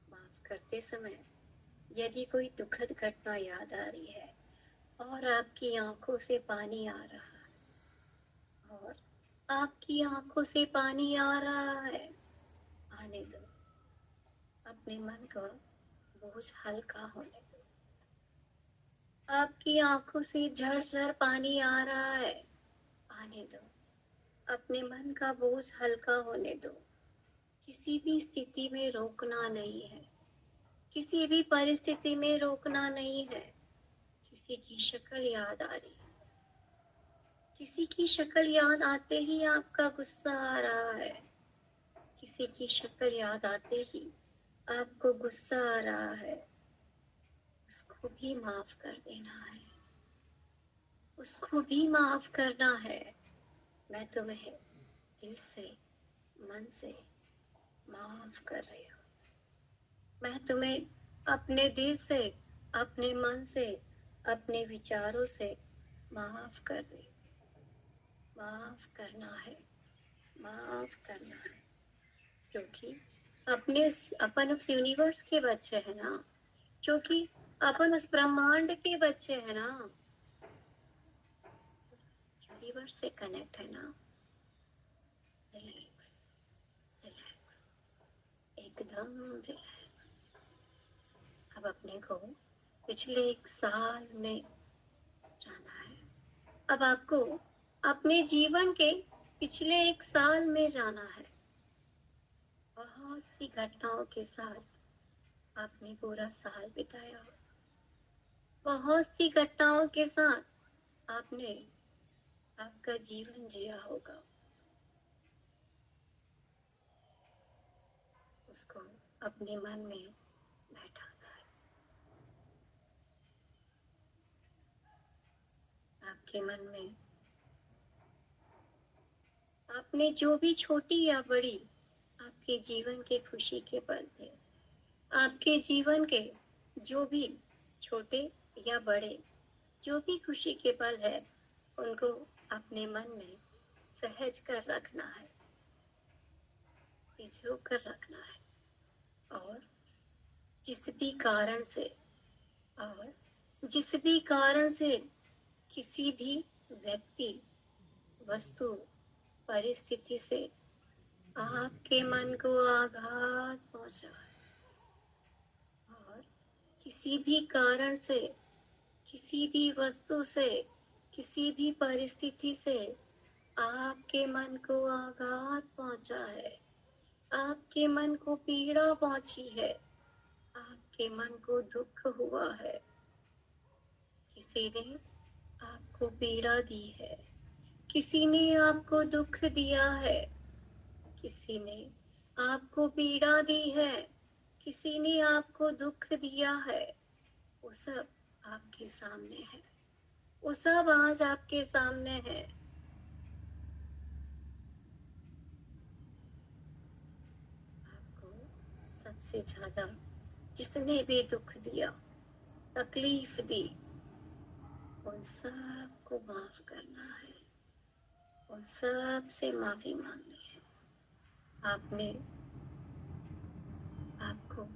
माफ करते समय यदि कोई दुखद घटना याद आ रही है और आपकी आंखों से पानी आ रहा है, और आपकी आंखों से पानी आ रहा है, आने दो। अपने मन का बोझ हल्का होने दो। आपकी आंखों से झरझर पानी आ रहा है, आने दो। अपने मन का बोझ हल्का होने दो। किसी भी स्थिति में रोकना नहीं है, किसी भी परिस्थिति में रोकना नहीं है। किसी की शक्ल याद आ रही है, किसी की शक्ल याद आते ही आपका गुस्सा आ रहा है, किसी की शक्ल याद आते ही आपको गुस्सा आ रहा है, उसको भी माफ कर देना है, उसको भी माफ करना है। मैं तुम्हें दिल से, मन से माफ कर रही हूँ। मैं तुम्हें अपने दिल से, अपने मन से, अपने विचारों से माफ कर रही हूँ। माफ करना है, माफ करना है, क्योंकि अपन उस यूनिवर्स के बच्चे हैं ना, क्योंकि अपन उस ब्रह्मांड के बच्चे हैं ना, यूनिवर्स से कनेक्ट है ना। रिलैक्स, रिलैक्स, एकदम रिलैक्स। अब अपने को पिछले 1 साल में जाना है। अब आपको अपने जीवन के पिछले 1 साल में जाना है। बहुत सी घटनाओं के साथ आपने पूरा साल बिताया, बहुत सी घटनाओं के साथ आपने आपका जीवन जिया होगा। उसको अपने मन में बैठाना है। आपके मन में आपने जो भी छोटी या बड़ी आपके जीवन के खुशी के पल थे, आपके जीवन के जो भी छोटे या बड़े जो भी खुशी के पल है, उनको अपने मन में सहज कर रखना है, भिजो कर रखना है। और जिस भी कारण से और जिस भी कारण से किसी भी व्यक्ति, वस्तु, परिस्थिति से आपके मन को आघात पहुंचा है, और किसी भी कारण से, किसी भी वस्तु से, किसी भी परिस्थिति से आपके मन को आघात पहुंचा है, आपके मन को पीड़ा पहुंची है, आपके मन को दुख हुआ है, किसी ने आपको पीड़ा दी है, किसी ने आपको दुख दिया है, किसी ने आपको पीड़ा दी है, किसी ने आपको दुख दिया है, वो सब आपके सामने है, वो सब आज आपके सामने है। आपको सबसे ज्यादा जिसने भी दुख दिया, तकलीफ दी, उन सबको माफ करना है, उन सब से माफी मांगनी है। आपने आपको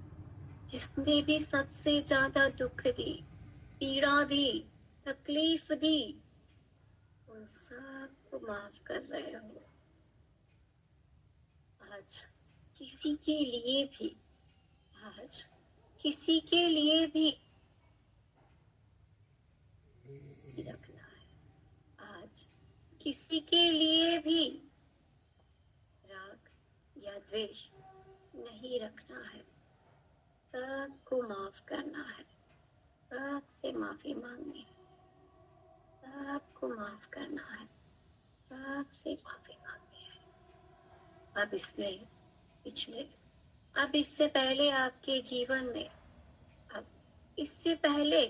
जिसने भी सबसे ज्यादा दुख दी, पीड़ा दी, तकलीफ दी, उन सबको माफ कर रहे हो। आज किसी के लिए भी आज किसी के लिए भी रखना है। आज किसी के लिए भी राग या द्वेष नहीं रखना है। सबको माफ करना है, सबसे माफी मांगनी है, सबको माफ करना है, सबसे माफी मांगनी है। अब इसमें पिछले अब इससे पहले आपके जीवन में अब इससे पहले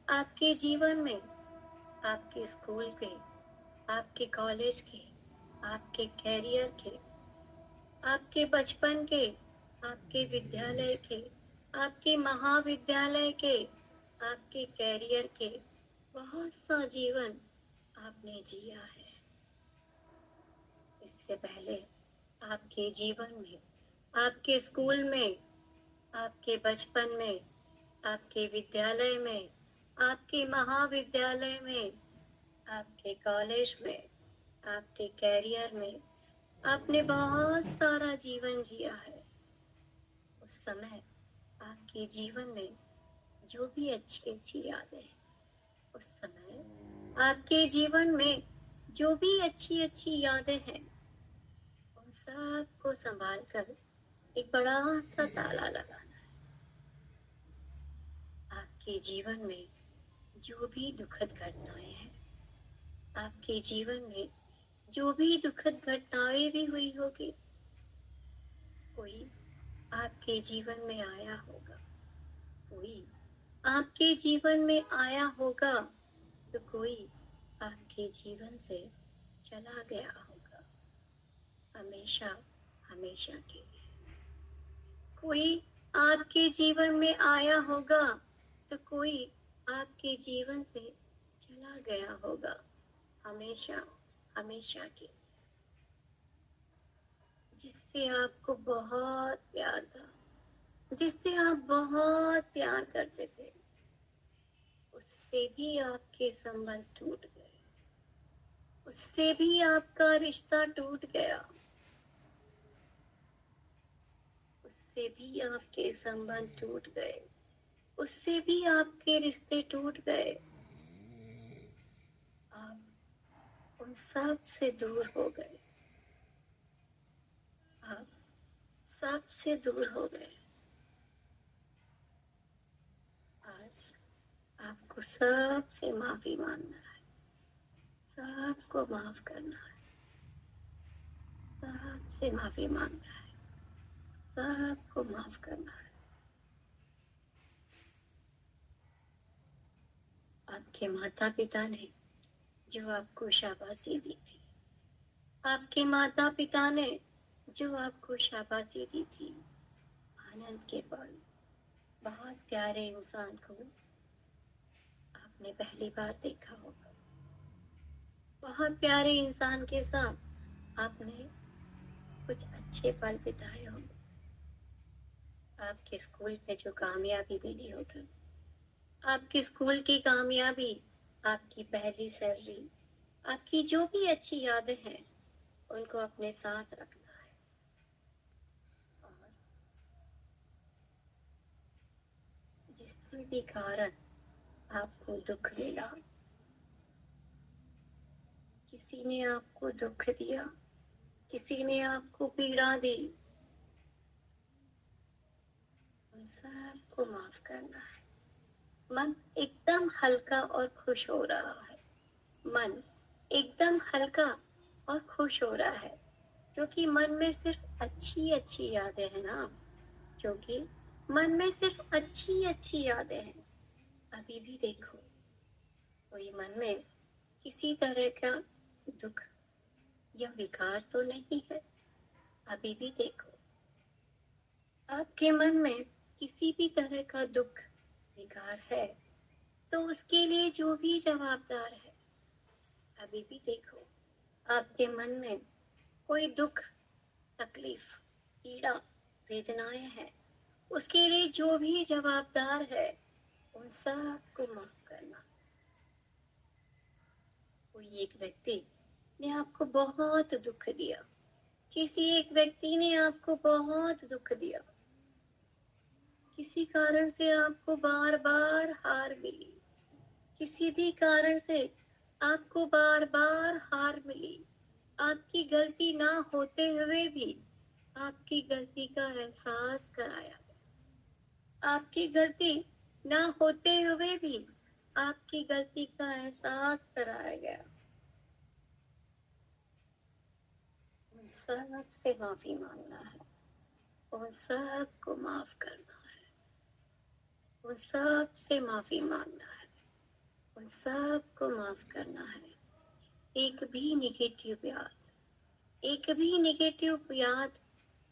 आपके जीवन में, आपके स्कूल के, आपके कॉलेज के, आपके कैरियर के, आपके बचपन के, आपके विद्यालय के, आपके महाविद्यालय के, आपके कैरियर के बहुत सा जीवन आपने जिया है। इससे पहले आपके जीवन में, आपके स्कूल में, आपके बचपन में, आपके विद्यालय में, आपके महाविद्यालय में, आपके कॉलेज में, आपके कैरियर में आपने बहुत सारा जीवन जिया है। उस समय आपके जीवन में जो भी अच्छी अच्छी यादें हैं, उस समय आपके जीवन में जो भी अच्छी अच्छी यादें हैं, उन सबको संभाल कर एक बड़ा सा ताला लगाना है। आपके जीवन में जो भी दुखद घटनाएं हैं, आपके जीवन में जो भी दुखद घटनाएं भी हुई होगी, कोई आपके जीवन में आया होगा, कोई आपके जीवन में आया होगा, तो कोई आपके जीवन से चला गया होगा, हमेशा हमेशा के लिए। कोई आपके जीवन में आया होगा, तो कोई आपके जीवन से चला गया होगा, हमेशा हमेशा के लिए। जिससे आपको बहुत प्यार था, जिससे आप बहुत प्यार करते थे, उससे भी आपके संबंध टूट गए, उससे भी आपका रिश्ता टूट गया, उससे भी आपके संबंध टूट गए, उससे भी आपके रिश्ते टूट गए। आप उन सब से दूर हो गए, आप सब से दूर हो गए। आज आपको सबसे माफी मांगना है, सबको माफ करना है, सबसे माफी मांगना है, सबको माफ करना है। आपके माता पिता ने जो आपको शाबाशी दी थी, आपके माता पिता ने जो आपको शाबाशी दी थी, आनंद के पल, बहुत प्यारे इंसान को आपने पहली बार देखा होगा, बहुत प्यारे इंसान के साथ आपने कुछ अच्छे पल बिताए होंगे। आपके स्कूल में जो कामयाबी मिली होगी, आपकी स्कूल की कामयाबी, आपकी पहली सैलरी, आपकी जो भी अच्छी यादें हैं, उनको अपने साथ रखना है। और जिससे भी कारण आपको दुख मिला, किसी ने आपको दुख दिया, किसी ने आपको पीड़ा दी, उन सबको माफ करना है। मन एकदम हल्का और खुश हो रहा है, मन एकदम हल्का और खुश हो रहा है, क्योंकि मन में सिर्फ अच्छी अच्छी यादें हैं ना, क्योंकि मन में सिर्फ अच्छी अच्छी यादें हैं। अभी भी देखो, कोई मन में किसी तरह का दुख या विकार तो नहीं है। अभी भी देखो, आपके मन में किसी भी तरह का दुख विकार है, तो उसके लिए जो भी जवाबदार है। अभी भी देखो, आपके मन में कोई दुख, तकलीफ, पीड़ा, वेदनाएं हैं, उसके लिए जो भी जवाबदार है, उन सबको माफ करना। कोई एक व्यक्ति ने आपको बहुत दुख दिया, किसी एक व्यक्ति ने आपको बहुत दुख दिया, किसी कारण से आपको बार बार हार मिली, किसी भी कारण से आपको बार बार हार मिली, आपकी गलती ना होते हुए भी आपकी गलती का एहसास कराया, आपकी गलती ना होते हुए भी आपकी गलती का एहसास कराया गया। उन सब से माफी मांगना है, उन सब को माफ करना है, उन सब से माफी मांगना है, उन सब को माफ करना है। एक भी निगेटिव याद, एक भी निगेटिव याद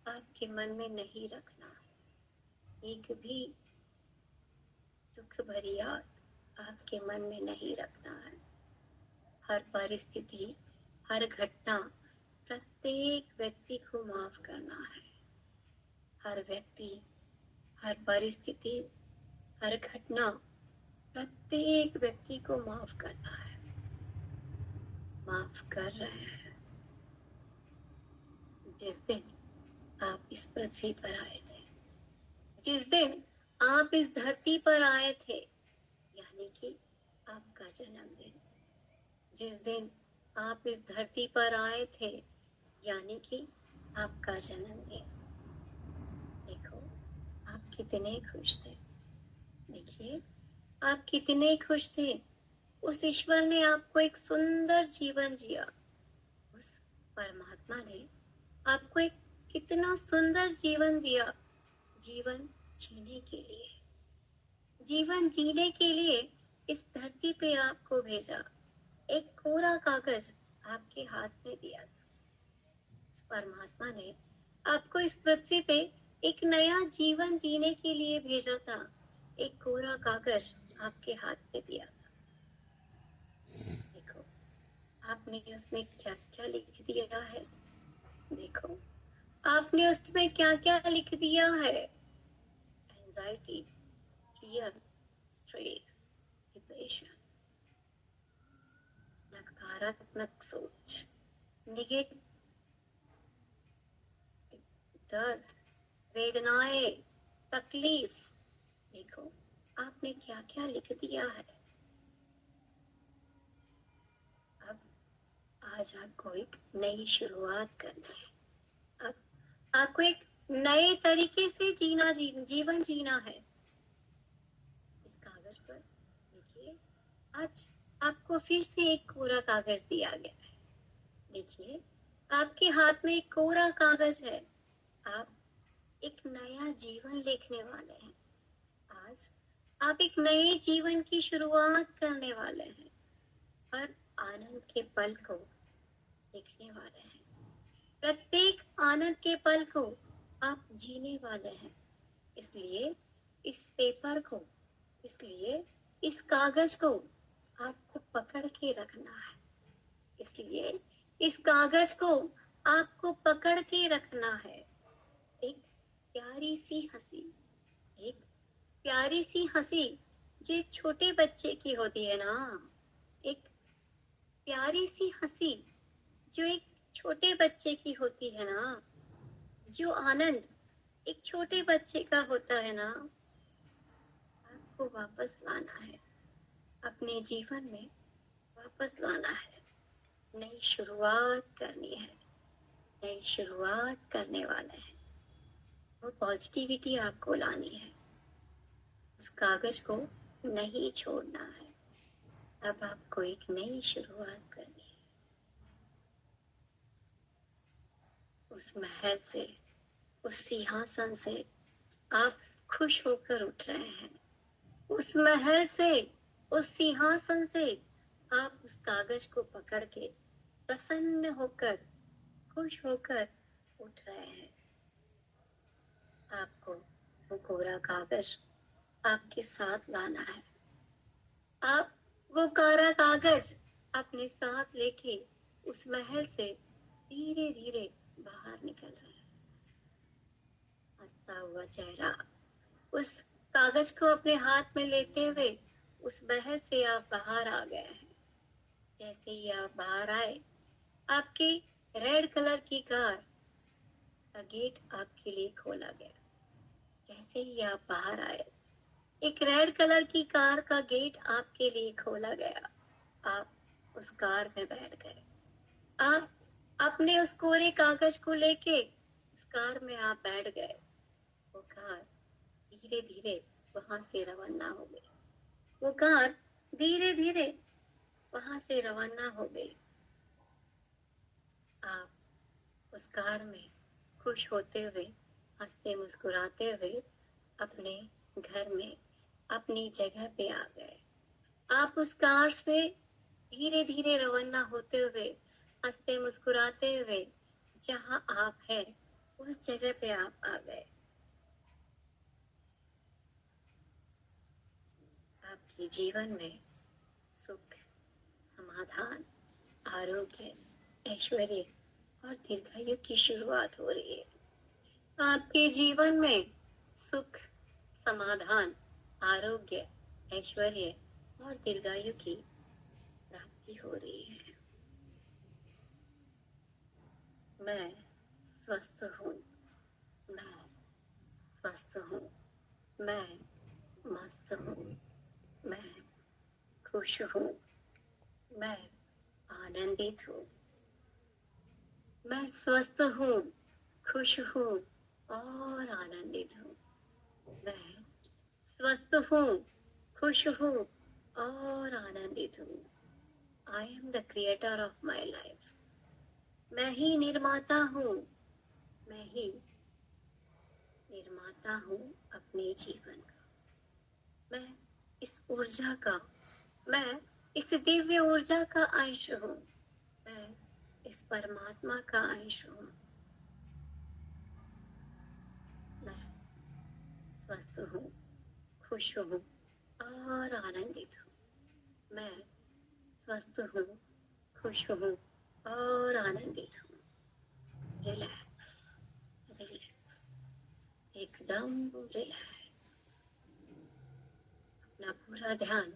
आपके मन में नहीं रखना है। एक भी दुख भरी याद आपके मन में नहीं रखना है। हर परिस्थिति, हर घटना, प्रत्येक व्यक्ति को माफ करना है। हर व्यक्ति, हर परिस्थिति, हर घटना, प्रत्येक व्यक्ति को माफ करना है। माफ कर रहे हैं। जिस दिन आप इस पृथ्वी पर आए थे, जिस दिन आप इस धरती पर आए थे, यानी कि आपका जन्मदिन, जिस दिन आप इस धरती पर आए थे, यानी कि आपका जन्मदिन, देखो आप कितने खुश थे। देखिए आप कितने खुश थे। उस ईश्वर ने आपको एक सुंदर जीवन जिया, उस परमात्मा ने आपको एक कितना सुंदर जीवन दिया, जीवन जीने के लिए, जीवन जीने के लिए इस धरती पे आपको भेजा, एक कोरा कागज आपके हाथ में दिया था। इस परमात्मा ने आपको इस पृथ्वी पे एक नया जीवन जीने के लिए भेजा था, एक कोरा कागज आपके हाथ में दिया था। देखो आपने उसमें क्या क्या लिख दिया है, देखो आपने उसमें क्या क्या लिख दिया है। एंजाइटी, फियर, स्ट्रेस, डिप्रेशन, नकारात्मक सोच, निगेटिव, दर्द, वेदनाएं, तकलीफ, देखो आपने क्या क्या लिख दिया है। अब आज आपको एक नई शुरुआत करनी है। अब आपको एक नए तरीके से जीवन जीना है। इस कागज पर देखिए, आज आपको फिर से एक कोरा कागज दिया गया है। देखिए, आपके हाथ में एक कोरा कागज है। आप एक नया जीवन लिखने वाले हैं। आज आप एक नए जीवन की शुरुआत करने वाले हैं और आनंद के पल को लिखने वाले हैं। प्रत्येक आनंद के पल को आप जीने वाले हैं। इसलिए इस कागज को आपको पकड़ के रखना है। इसलिए इस कागज को आपको पकड़ के रखना है। एक प्यारी सी हंसी जो एक छोटे बच्चे की होती है ना, एक प्यारी सी हंसी जो एक छोटे बच्चे की होती है ना, जो आनंद एक छोटे बच्चे का होता है ना, आपको वापस लाना है, अपने जीवन में वापस लाना है। नई शुरुआत करनी है, नई शुरुआत करने वाले हैं। वो पॉजिटिविटी आपको लानी है। उस कागज को नहीं छोड़ना है। अब आपको एक नई शुरुआत करनी है। उस महल से, उस सिंहासन से आप खुश होकर उठ रहे हैं। उस महल से, उस सिंहासन से आप उस कागज को पकड़ के प्रसन्न होकर, खुश होकर उठ रहे हैं। आपको वो कोरा कागज आपके साथ लाना है। आप वो कोरा कागज अपने साथ लेके उस महल से धीरे धीरे बाहर निकल रहे हैं। हंसता हुआ चेहरा, उस कागज को अपने हाथ में लेते हुए उस महल से आप बाहर आ गए हैं। जैसे ही आप बाहर आए, आपकी रेड कलर की कार का गेट आपके लिए खोला गया। जैसे ही आप बाहर आए, एक रेड कलर की कार का गेट आपके लिए खोला गया। आप उस कार में बैठ गए। आप अपने उस कोरे कागज को लेके उस कार में आप बैठ गए। वो कार धीरे धीरे वहां से रवाना हो गई। वो कार धीरे धीरे वहां से रवाना हो गई। आप उस कार में खुश होते हुए, हंसते मुस्कुराते हुए अपने घर में, अपनी जगह पे आ गए। आप उस कार से धीरे धीरे रवाना होते हुए, हंसते मुस्कुराते हुए जहां आप हैं उस जगह पे आप आ गए। आपके जीवन में सुख, समाधान, आरोग्य, ऐश्वर्य और दीर्घायु की शुरुआत हो रही है। आपके जीवन में सुख, समाधान, आरोग्य, ऐश्वर्य और दीर्घायु की प्राप्ति हो रही है। मैं स्वस्थ हूँ, मैं स्वस्थ हूँ, मैं मस्त हूँ, मैं खुश हूँ, मैं आनंदित हूँ। मैं स्वस्थ हूँ, खुश हूँ और आनंदित हूँ। मैं स्वस्थ हूँ, खुश हूँ और आनंदित हूँ। I am the creator of my life. मैं ही निर्माता हूँ, मैं ही निर्माता हूँ अपने जीवन का। मैं इस ऊर्जा का, मैं इस दिव्य ऊर्जा का अंश हूँ। मैं इस परमात्मा का अंश हूँ। मैं स्वस्थ हूँ, खुश हूँ और आनंदित हूँ। मैं स्वस्थ हूँ, खुश हूँ और आनंदित हूँ। रिलैक्स, रिलैक्स, एकदम रिलैक्स। अपना पूरा ध्यान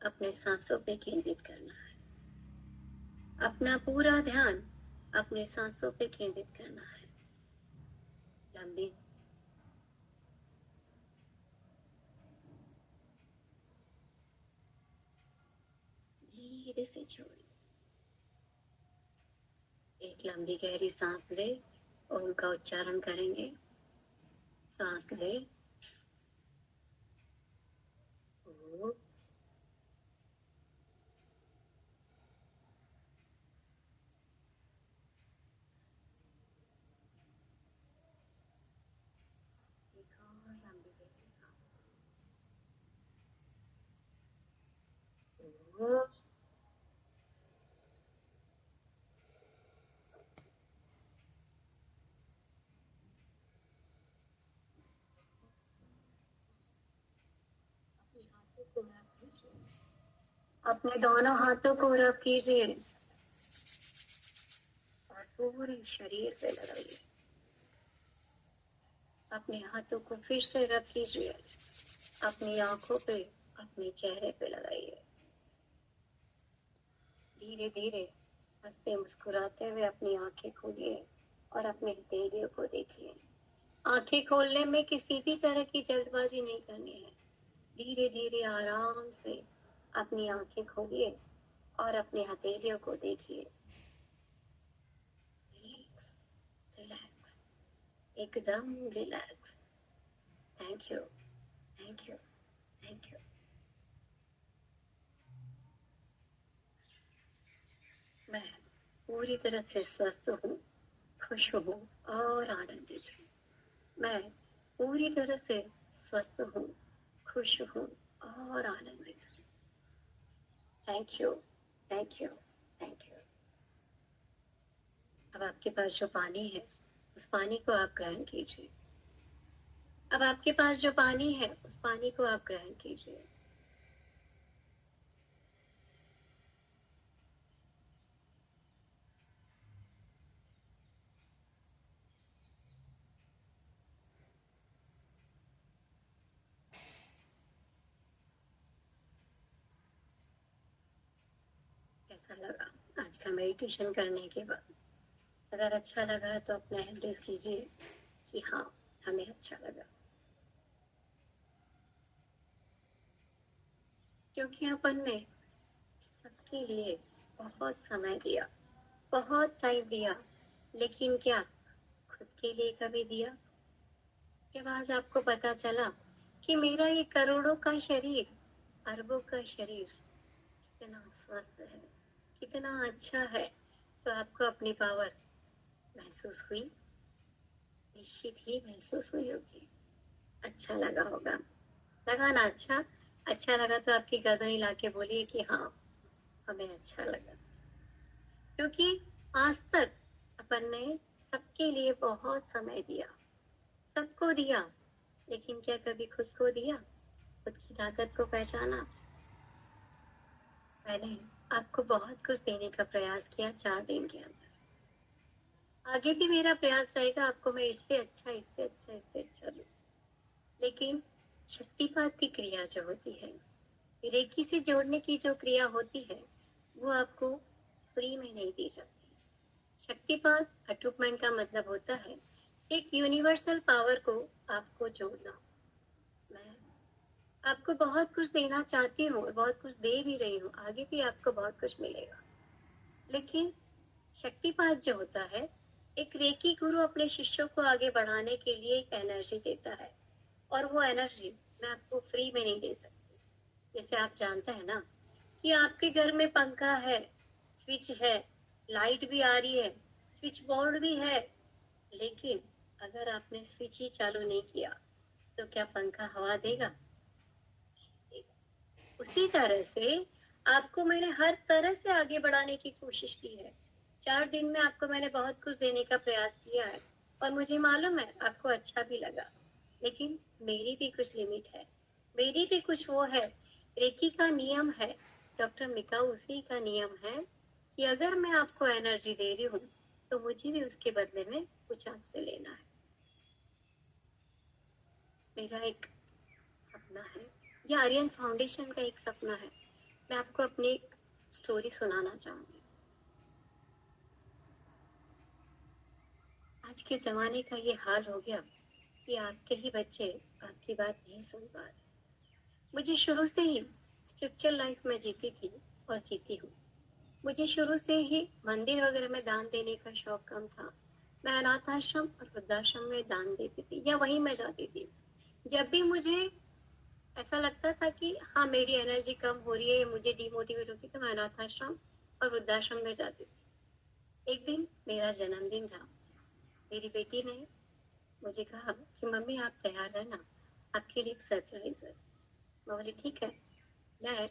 अपने सांसों पे केंद्रित करना है। अपना पूरा ध्यान अपने सांसों पे केंद्रित करना है। लंबी धीरे से छोड़िए। एक लंबी गहरी सांस ले और उनका उच्चारण करेंगे। सांस ले, ओ, एक और लंबी गहरी सांस, ओ, अपने हाथों को रख कीजिए, अपने दोनों हाथों को रख कीजिए और पूरे शरीर पे लगाइए। अपने हाथों को फिर से रख कीजिए, अपनी आंखों पे, अपने चेहरे पे लगाइए। धीरे धीरे हंसते मुस्कुराते हुए अपनी आंखें खोलिए और अपने हथेलियों को देखिए। आंखें खोलने में किसी भी तरह की जल्दबाजी नहीं करनी है। धीरे धीरे आराम से अपनी आंखें खोलिए और अपने हथेलियों को देखिए। रिलैक्स, रिलैक्स, एकदम relax. Thank you, thank you, thank you. मैं पूरी तरह से स्वस्थ हूँ, खुश हूँ और आनंदित हूँ। मैं पूरी तरह से स्वस्थ हूँ, खुश हूँ और आनंदित हूँ। Thank you, thank you, thank you. अब आपके पास जो पानी है, उस पानी को आप ग्रहण कीजिए। अब आपके पास जो पानी है, उस पानी को आप ग्रहण कीजिए। कैसा लगा आज का मेडिटेशन करने के बाद? अगर अच्छा लगा तो अपना एड्रेस कीजिए कि हाँ, हमें अच्छा लगा। क्योंकि अपन ने सबके लिए बहुत समय दिया, बहुत टाइम दिया, लेकिन क्या खुद के लिए कभी दिया? जब आज आपको पता चला कि मेरा ये करोड़ों का शरीर, अरबों का शरीर कितना स्वस्थ है, कितना अच्छा है, तो आपको अपनी पावर महसूस हुई? निश्चित ही महसूस हुई होगी। अच्छा लगा होगा, लगा ना? अच्छा, अच्छा लगा तो आपकी गर्दन हिला के बोलिए कि हाँ, हमें अच्छा लगा। क्योंकि आज तक अपन ने सबके लिए बहुत समय दिया, सबको दिया, लेकिन क्या कभी खुद को दिया? खुद की ताकत को पहचाना? मैंने आपको बहुत कुछ देने का प्रयास किया 4 दिन के अंदर। आगे भी मेरा प्रयास रहेगा आपको मैं इससे अच्छा, इससे अच्छा, इससे अच्छा दूं। लेकिन शक्तिपात की क्रिया जो होती है, रेकी से जोड़ने की जो क्रिया होती है, वो आपको फ्री में नहीं दी जाती। शक्तिपात अटूटमेंट का मतलब होता है एक यूनिवर्सल पावर को आपको जोड़ना। मैं आपको बहुत कुछ देना चाहती हूँ, बहुत कुछ दे भी रही हूँ, आगे भी आपको बहुत कुछ मिलेगा। लेकिन शक्तिपात जो होता है, एक रेकी गुरु अपने शिष्यों को आगे बढ़ाने के लिए एक एनर्जी देता है, और वो एनर्जी मैं आपको फ्री में नहीं दे सकती। जैसे आप जानते हैं ना कि आपके घर में पंखा है, स्विच है, लाइट भी आ रही है, स्विच बोर्ड भी है, लेकिन अगर आपने स्विच ही चालू नहीं किया तो क्या पंखा हवा देगा? उसी तरह से आपको मैंने हर तरह से आगे बढ़ाने की कोशिश की है। 4 दिन में आपको मैंने बहुत कुछ देने का प्रयास किया है, और मुझे मालूम है आपको अच्छा भी लगा। लेकिन मेरी भी कुछ लिमिट है, मेरी भी कुछ वो है। रेकी का नियम है, डॉक्टर मिका उसी का नियम है कि अगर मैं आपको एनर्जी दे रही हूँ तो मुझे भी उसके बदले में कुछ आपसे लेना है। मेरा एक सपना है, या आर्यन फाउंडेशन का एक सपना है। मैं आपको अपनी एक स्टोरी सुनाना चाहूंगी। आज के जमाने का ये हाल हो गया कि आपके ही बच्चे आपकी बात नहीं सुन पा रहे। मुझे शुरू से ही स्पिरिचुअल लाइफ में जीती थी और जीती हूँ। मुझे शुरू से ही मंदिर वगैरह में दान देने का शौक कम था। मैं अनाथ आश्रम और वृद्धाश्रम में दान देती थी या वहीं मैं जाती थी। जब भी मुझे ऐसा लगता था कि हाँ मेरी एनर्जी कम हो रही है, मुझे डिमोटिवेट होती, तो मैं अनाथ आश्रम और वृद्धाश्रम में जाती थी। एक दिन मेरा जन्मदिन था। मेरी बेटी ने मुझे कहा कि मम्मी आप तैयार रहना, आपके लिए एक सरप्राइज है। मैं बोली ठीक है। मैं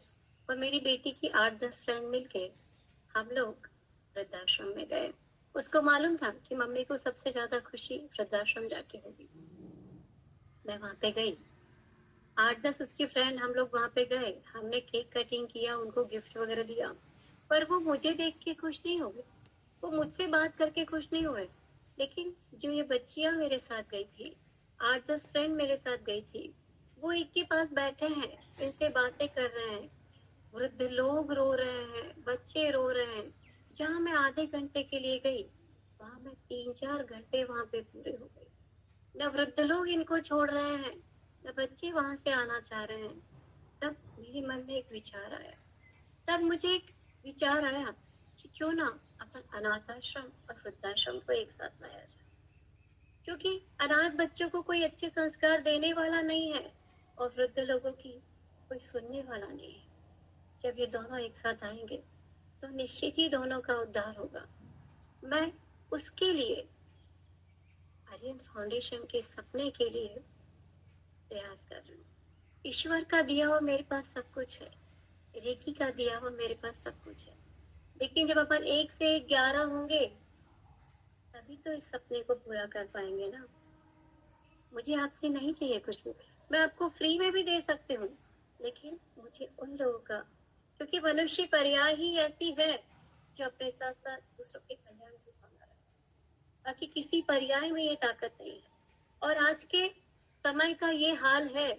और मेरी बेटी की 8-10 फ्रेंड मिलके हम लोग वृद्धाश्रम में गए। उसको मालूम था कि मम्मी को सबसे ज्यादा खुशी वृद्धाश्रम जाके होगी। मैं वहां पे गई, 8-10 उसकी फ्रेंड हम लोग वहां पे गए। हमने केक कटिंग किया, उनको गिफ्ट वगैरह दिया। पर वो मुझे देख के खुश नहीं हुए, वो मुझसे बात करके खुश नहीं हुए। लेकिन जो ये बच्चियां मेरे साथ गई थी, 8-10 फ्रेंड मेरे साथ गई थी, वो एक के पास बैठे हैं, इनसे बातें कर रहे हैं। वृद्ध लोग रो रहे हैं, बच्चे रो रहे हैं। जहाँ मैं आधे घंटे के लिए गई, वहां मैं 3-4 घंटे वहां पे पूरे हो गई। न वृद्ध लोग इनको छोड़ रहे हैं, न बच्चे वहां से आना चाह रहे हैं। तब मेरे मन में एक विचार आया। तब मुझे एक विचार आया कि क्यों ना अपन अनाथ आश्रम और वृद्धाश्रम को एक साथ लाया जाए, क्योंकि अनाथ बच्चों को कोई अच्छे संस्कार देने वाला नहीं है और वृद्ध लोगों की कोई सुनने वाला नहीं है। जब ये दोनों एक साथ आएंगे तो निश्चित ही दोनों का उद्धार होगा। मैं उसके लिए, आर्यन फाउंडेशन के सपने के लिए प्रयास कर रही हूँ। ईश्वर का दिया हुआ मेरे पास सब कुछ है, रेकी का दिया हुआ मेरे पास सब कुछ है, लेकिन जब अपन 1 से 11 होंगे तभी तो इस सपने को पूरा कर पाएंगे ना। मुझे आपसे नहीं चाहिए कुछ भी, मैं आपको फ्री में भी दे सकती हूँ, लेकिन मुझे उन लोगों का, क्योंकि मनुष्य पर्याय ही ऐसी है जो अपने साथ साथ दूसरों के कल्याण को भावना रहे। बाकी किसी पर्याय में ये ताकत नहीं है। और आज के समय का ये हाल है,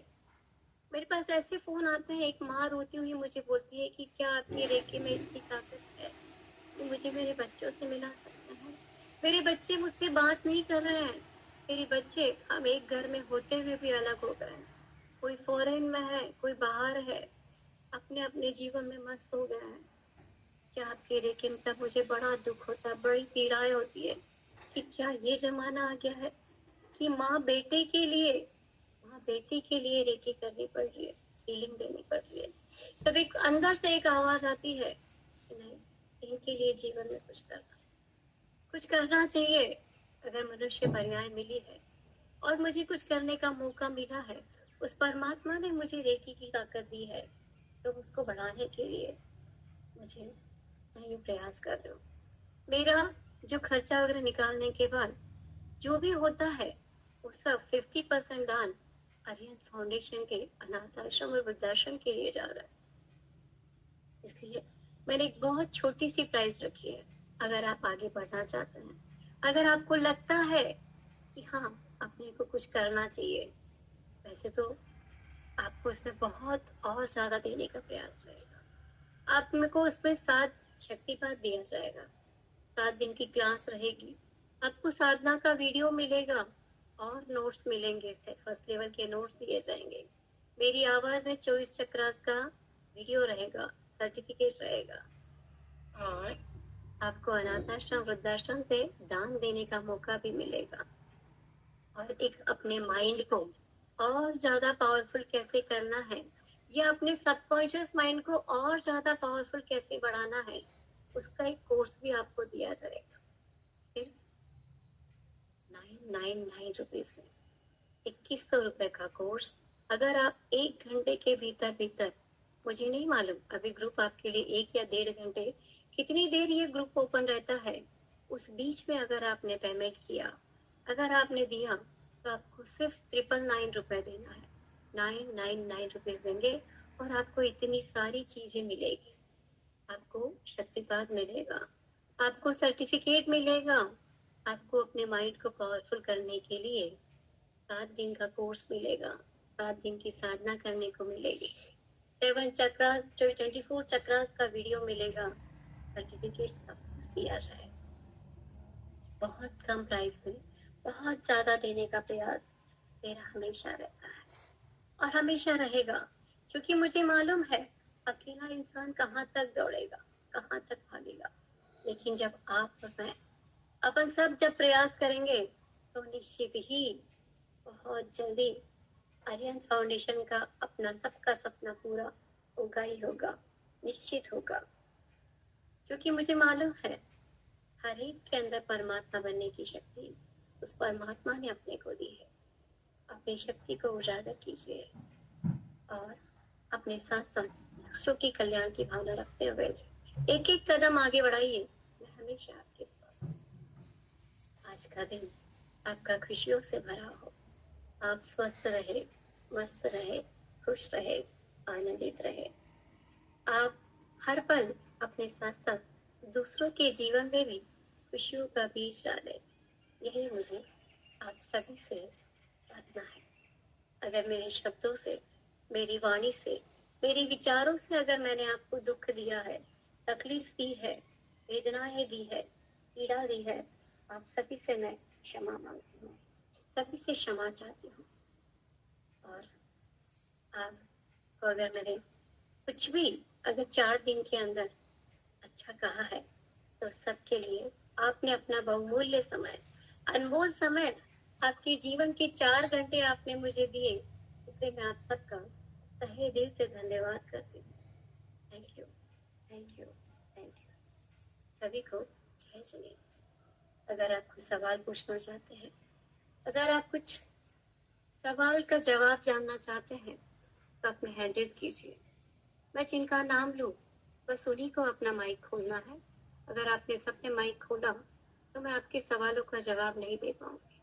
मेरे पास ऐसे फोन आते हैं, एक माँ रोती हुई मुझे बोलती है कि क्या आपकी रेकी में इतनी ताकत है कि मुझे मेरे बच्चों से मिला सकते हैं। मेरे बच्चे मुझसे बात नहीं कर रहे हैं, मेरे बच्चे हम एक घर में होते हुए भी अलग हो गए हैं। कोई फॉरेन में है, कोई बाहर है, अपने अपने जीवन में मस्त हो गए हैं। क्या आपके रेकी में, तब मुझे बड़ा दुख होता है, बड़ी पीड़ाएं होती है कि क्या ये जमाना आ गया है कि माँ बेटी के लिए रेकी करनी पड़ रही है, हीलिंग देनी पड़ रही है। तब एक अंदर से एक आवाज आती है कि नहीं, इनके लिए जीवन में कुछ करना चाहिए। अगर मनुष्य पर्याय मिली है और मुझे कुछ करने का मौका मिला है, उस परमात्मा ने मुझे रेकी की ताकत दी है, तो उसको बढ़ाने के लिए मुझे मैं ये प्रयास कर रही हूँ। मेरा जो खर्चा वगैरह निकालने के बाद जो भी होता है वो सब 50% दान अरिहंत फाउंडेशन के अनाथ आश्रम और वृद्धाश्रम के लिए जा रहा है। इसलिए मैंने एक बहुत छोटी सी प्राइस रखी है। अगर आप आगे बढ़ना चाहते हैं, अगर आपको लगता है कि हाँ अपने को कुछ करना चाहिए, वैसे तो आपको इसमें बहुत और ज्यादा देने का प्रयास रहेगा। आपको उसमें 7 शक्तिपात दिया जाएगा, 7 दिन की क्लास रहेगी, आपको साधना का वीडियो मिलेगा और नोट्स मिलेंगे, फर्स्ट लेवल के नोट्स दिए जाएंगे। मेरी आवाज में 24 चक्रास का वीडियो रहेगा, सर्टिफिकेट रहेगा, और आपको अनाथ आश्रम वृद्धाश्रम से दान देने का मौका भी मिलेगा। और एक अपने माइंड को और ज्यादा पावरफुल कैसे करना है, या अपने सबकॉन्शियस माइंड को और ज्यादा पावरफुल कैसे बढ़ाना है, उसका एक कोर्स भी आपको दिया जाएगा। फिर 999 रुपीज में 2100 रुपए का कोर्स। अगर आप 1 घंटे के भीतर भीतर, मुझे नहीं मालूम अभी ग्रुप आपके लिए 1 या 1.5 घंटे, कितनी देर ये ग्रुप ओपन रहता है, उस बीच में अगर आपने पेमेंट किया, अगर आपने दिया, तो आपको सिर्फ 999 रुपए देना है। 999 रुपीज देंगे और आपको इतनी सारी चीजें मिलेगी। आपको शक्तिपात मिलेगा, आपको सर्टिफिकेट मिलेगा, आपको अपने माइंड को पावरफुल करने के लिए 7 दिन का कोर्स मिलेगा, 7 दिन की साधना करने को मिलेगी, 7 चक्रास, 24 चक्रास का वीडियो मिलेगा, सर्टिफिकेट सब कुछ दिया जाए बहुत कम प्राइस में। बहुत ज़्यादा देने का प्रयास मेरा हमेशा रहता है और हमेशा रहेगा, क्योंकि मुझे मालूम है अकेला इंसान कहाँ तक दौड़ेगा, कहाँ तक भागेगा। लेकिन जब आप और मैं, अपन सब जब प्रयास करेंगे तो निश्चित ही बहुत जल्दी आर्यन फाउंडेशन का अपना सबका सपना पूरा होगा ही होगा, निश्चित होगा। क्योंकि मुझे मालूम है हर एक के अंदर परमात्मा बनने की शक्ति उस परमात्मा ने अपने को दी है। अपनी शक्ति को उजागर कीजिए और अपने साथ साथ दूसरों की कल्याण की भावना रखते हुए एक एक कदम आगे बढ़ाइए। मैं हमेशा आपके साथ। आज का दिन आपका खुशियों से भरा हो। आप स्वस्थ रहे, मस्त रहे, खुश रहे, आनंदित रहे। आप हर पल अपने साथ साथ दूसरों के जीवन में भी खुशियों का बीज डालें। यही मुझे आप सभी से प्रार्थना है। अगर मेरे शब्दों से, मेरी वाणी से, मेरे विचारों से अगर मैंने आपको दुख दिया है, तकलीफ दी है, वेदनाएं दी है, पीड़ा दी है, आप सभी से मैं क्षमा मांगती हूँ, सभी से क्षमा चाहती हूँ। और आपको अगर मैंने कुछ भी अगर 4 दिन के अंदर अच्छा कहा है तो सबके लिए आपने अपना बहुमूल्य समय, अनमोल समय, आपके जीवन के 4 घंटे आपने मुझे दिए, इसलिए मैं आप सबका तहे दिल से धन्यवाद करती हूँ। Thank you, thank you, thank you. सभी को जय जिनेन्द्र। अगर आप कुछ सवाल पूछना चाहते हैं, अगर आप कुछ सवाल का जवाब जानना चाहते हैं तो अपने हैंड रेज कीजिए। मैं जिनका नाम लूँ बस उन्हीं को अपना माइक खोलना है। अगर आपने सबने माइक खोला तो मैं आपके सवालों का जवाब नहीं दे पाऊंगी।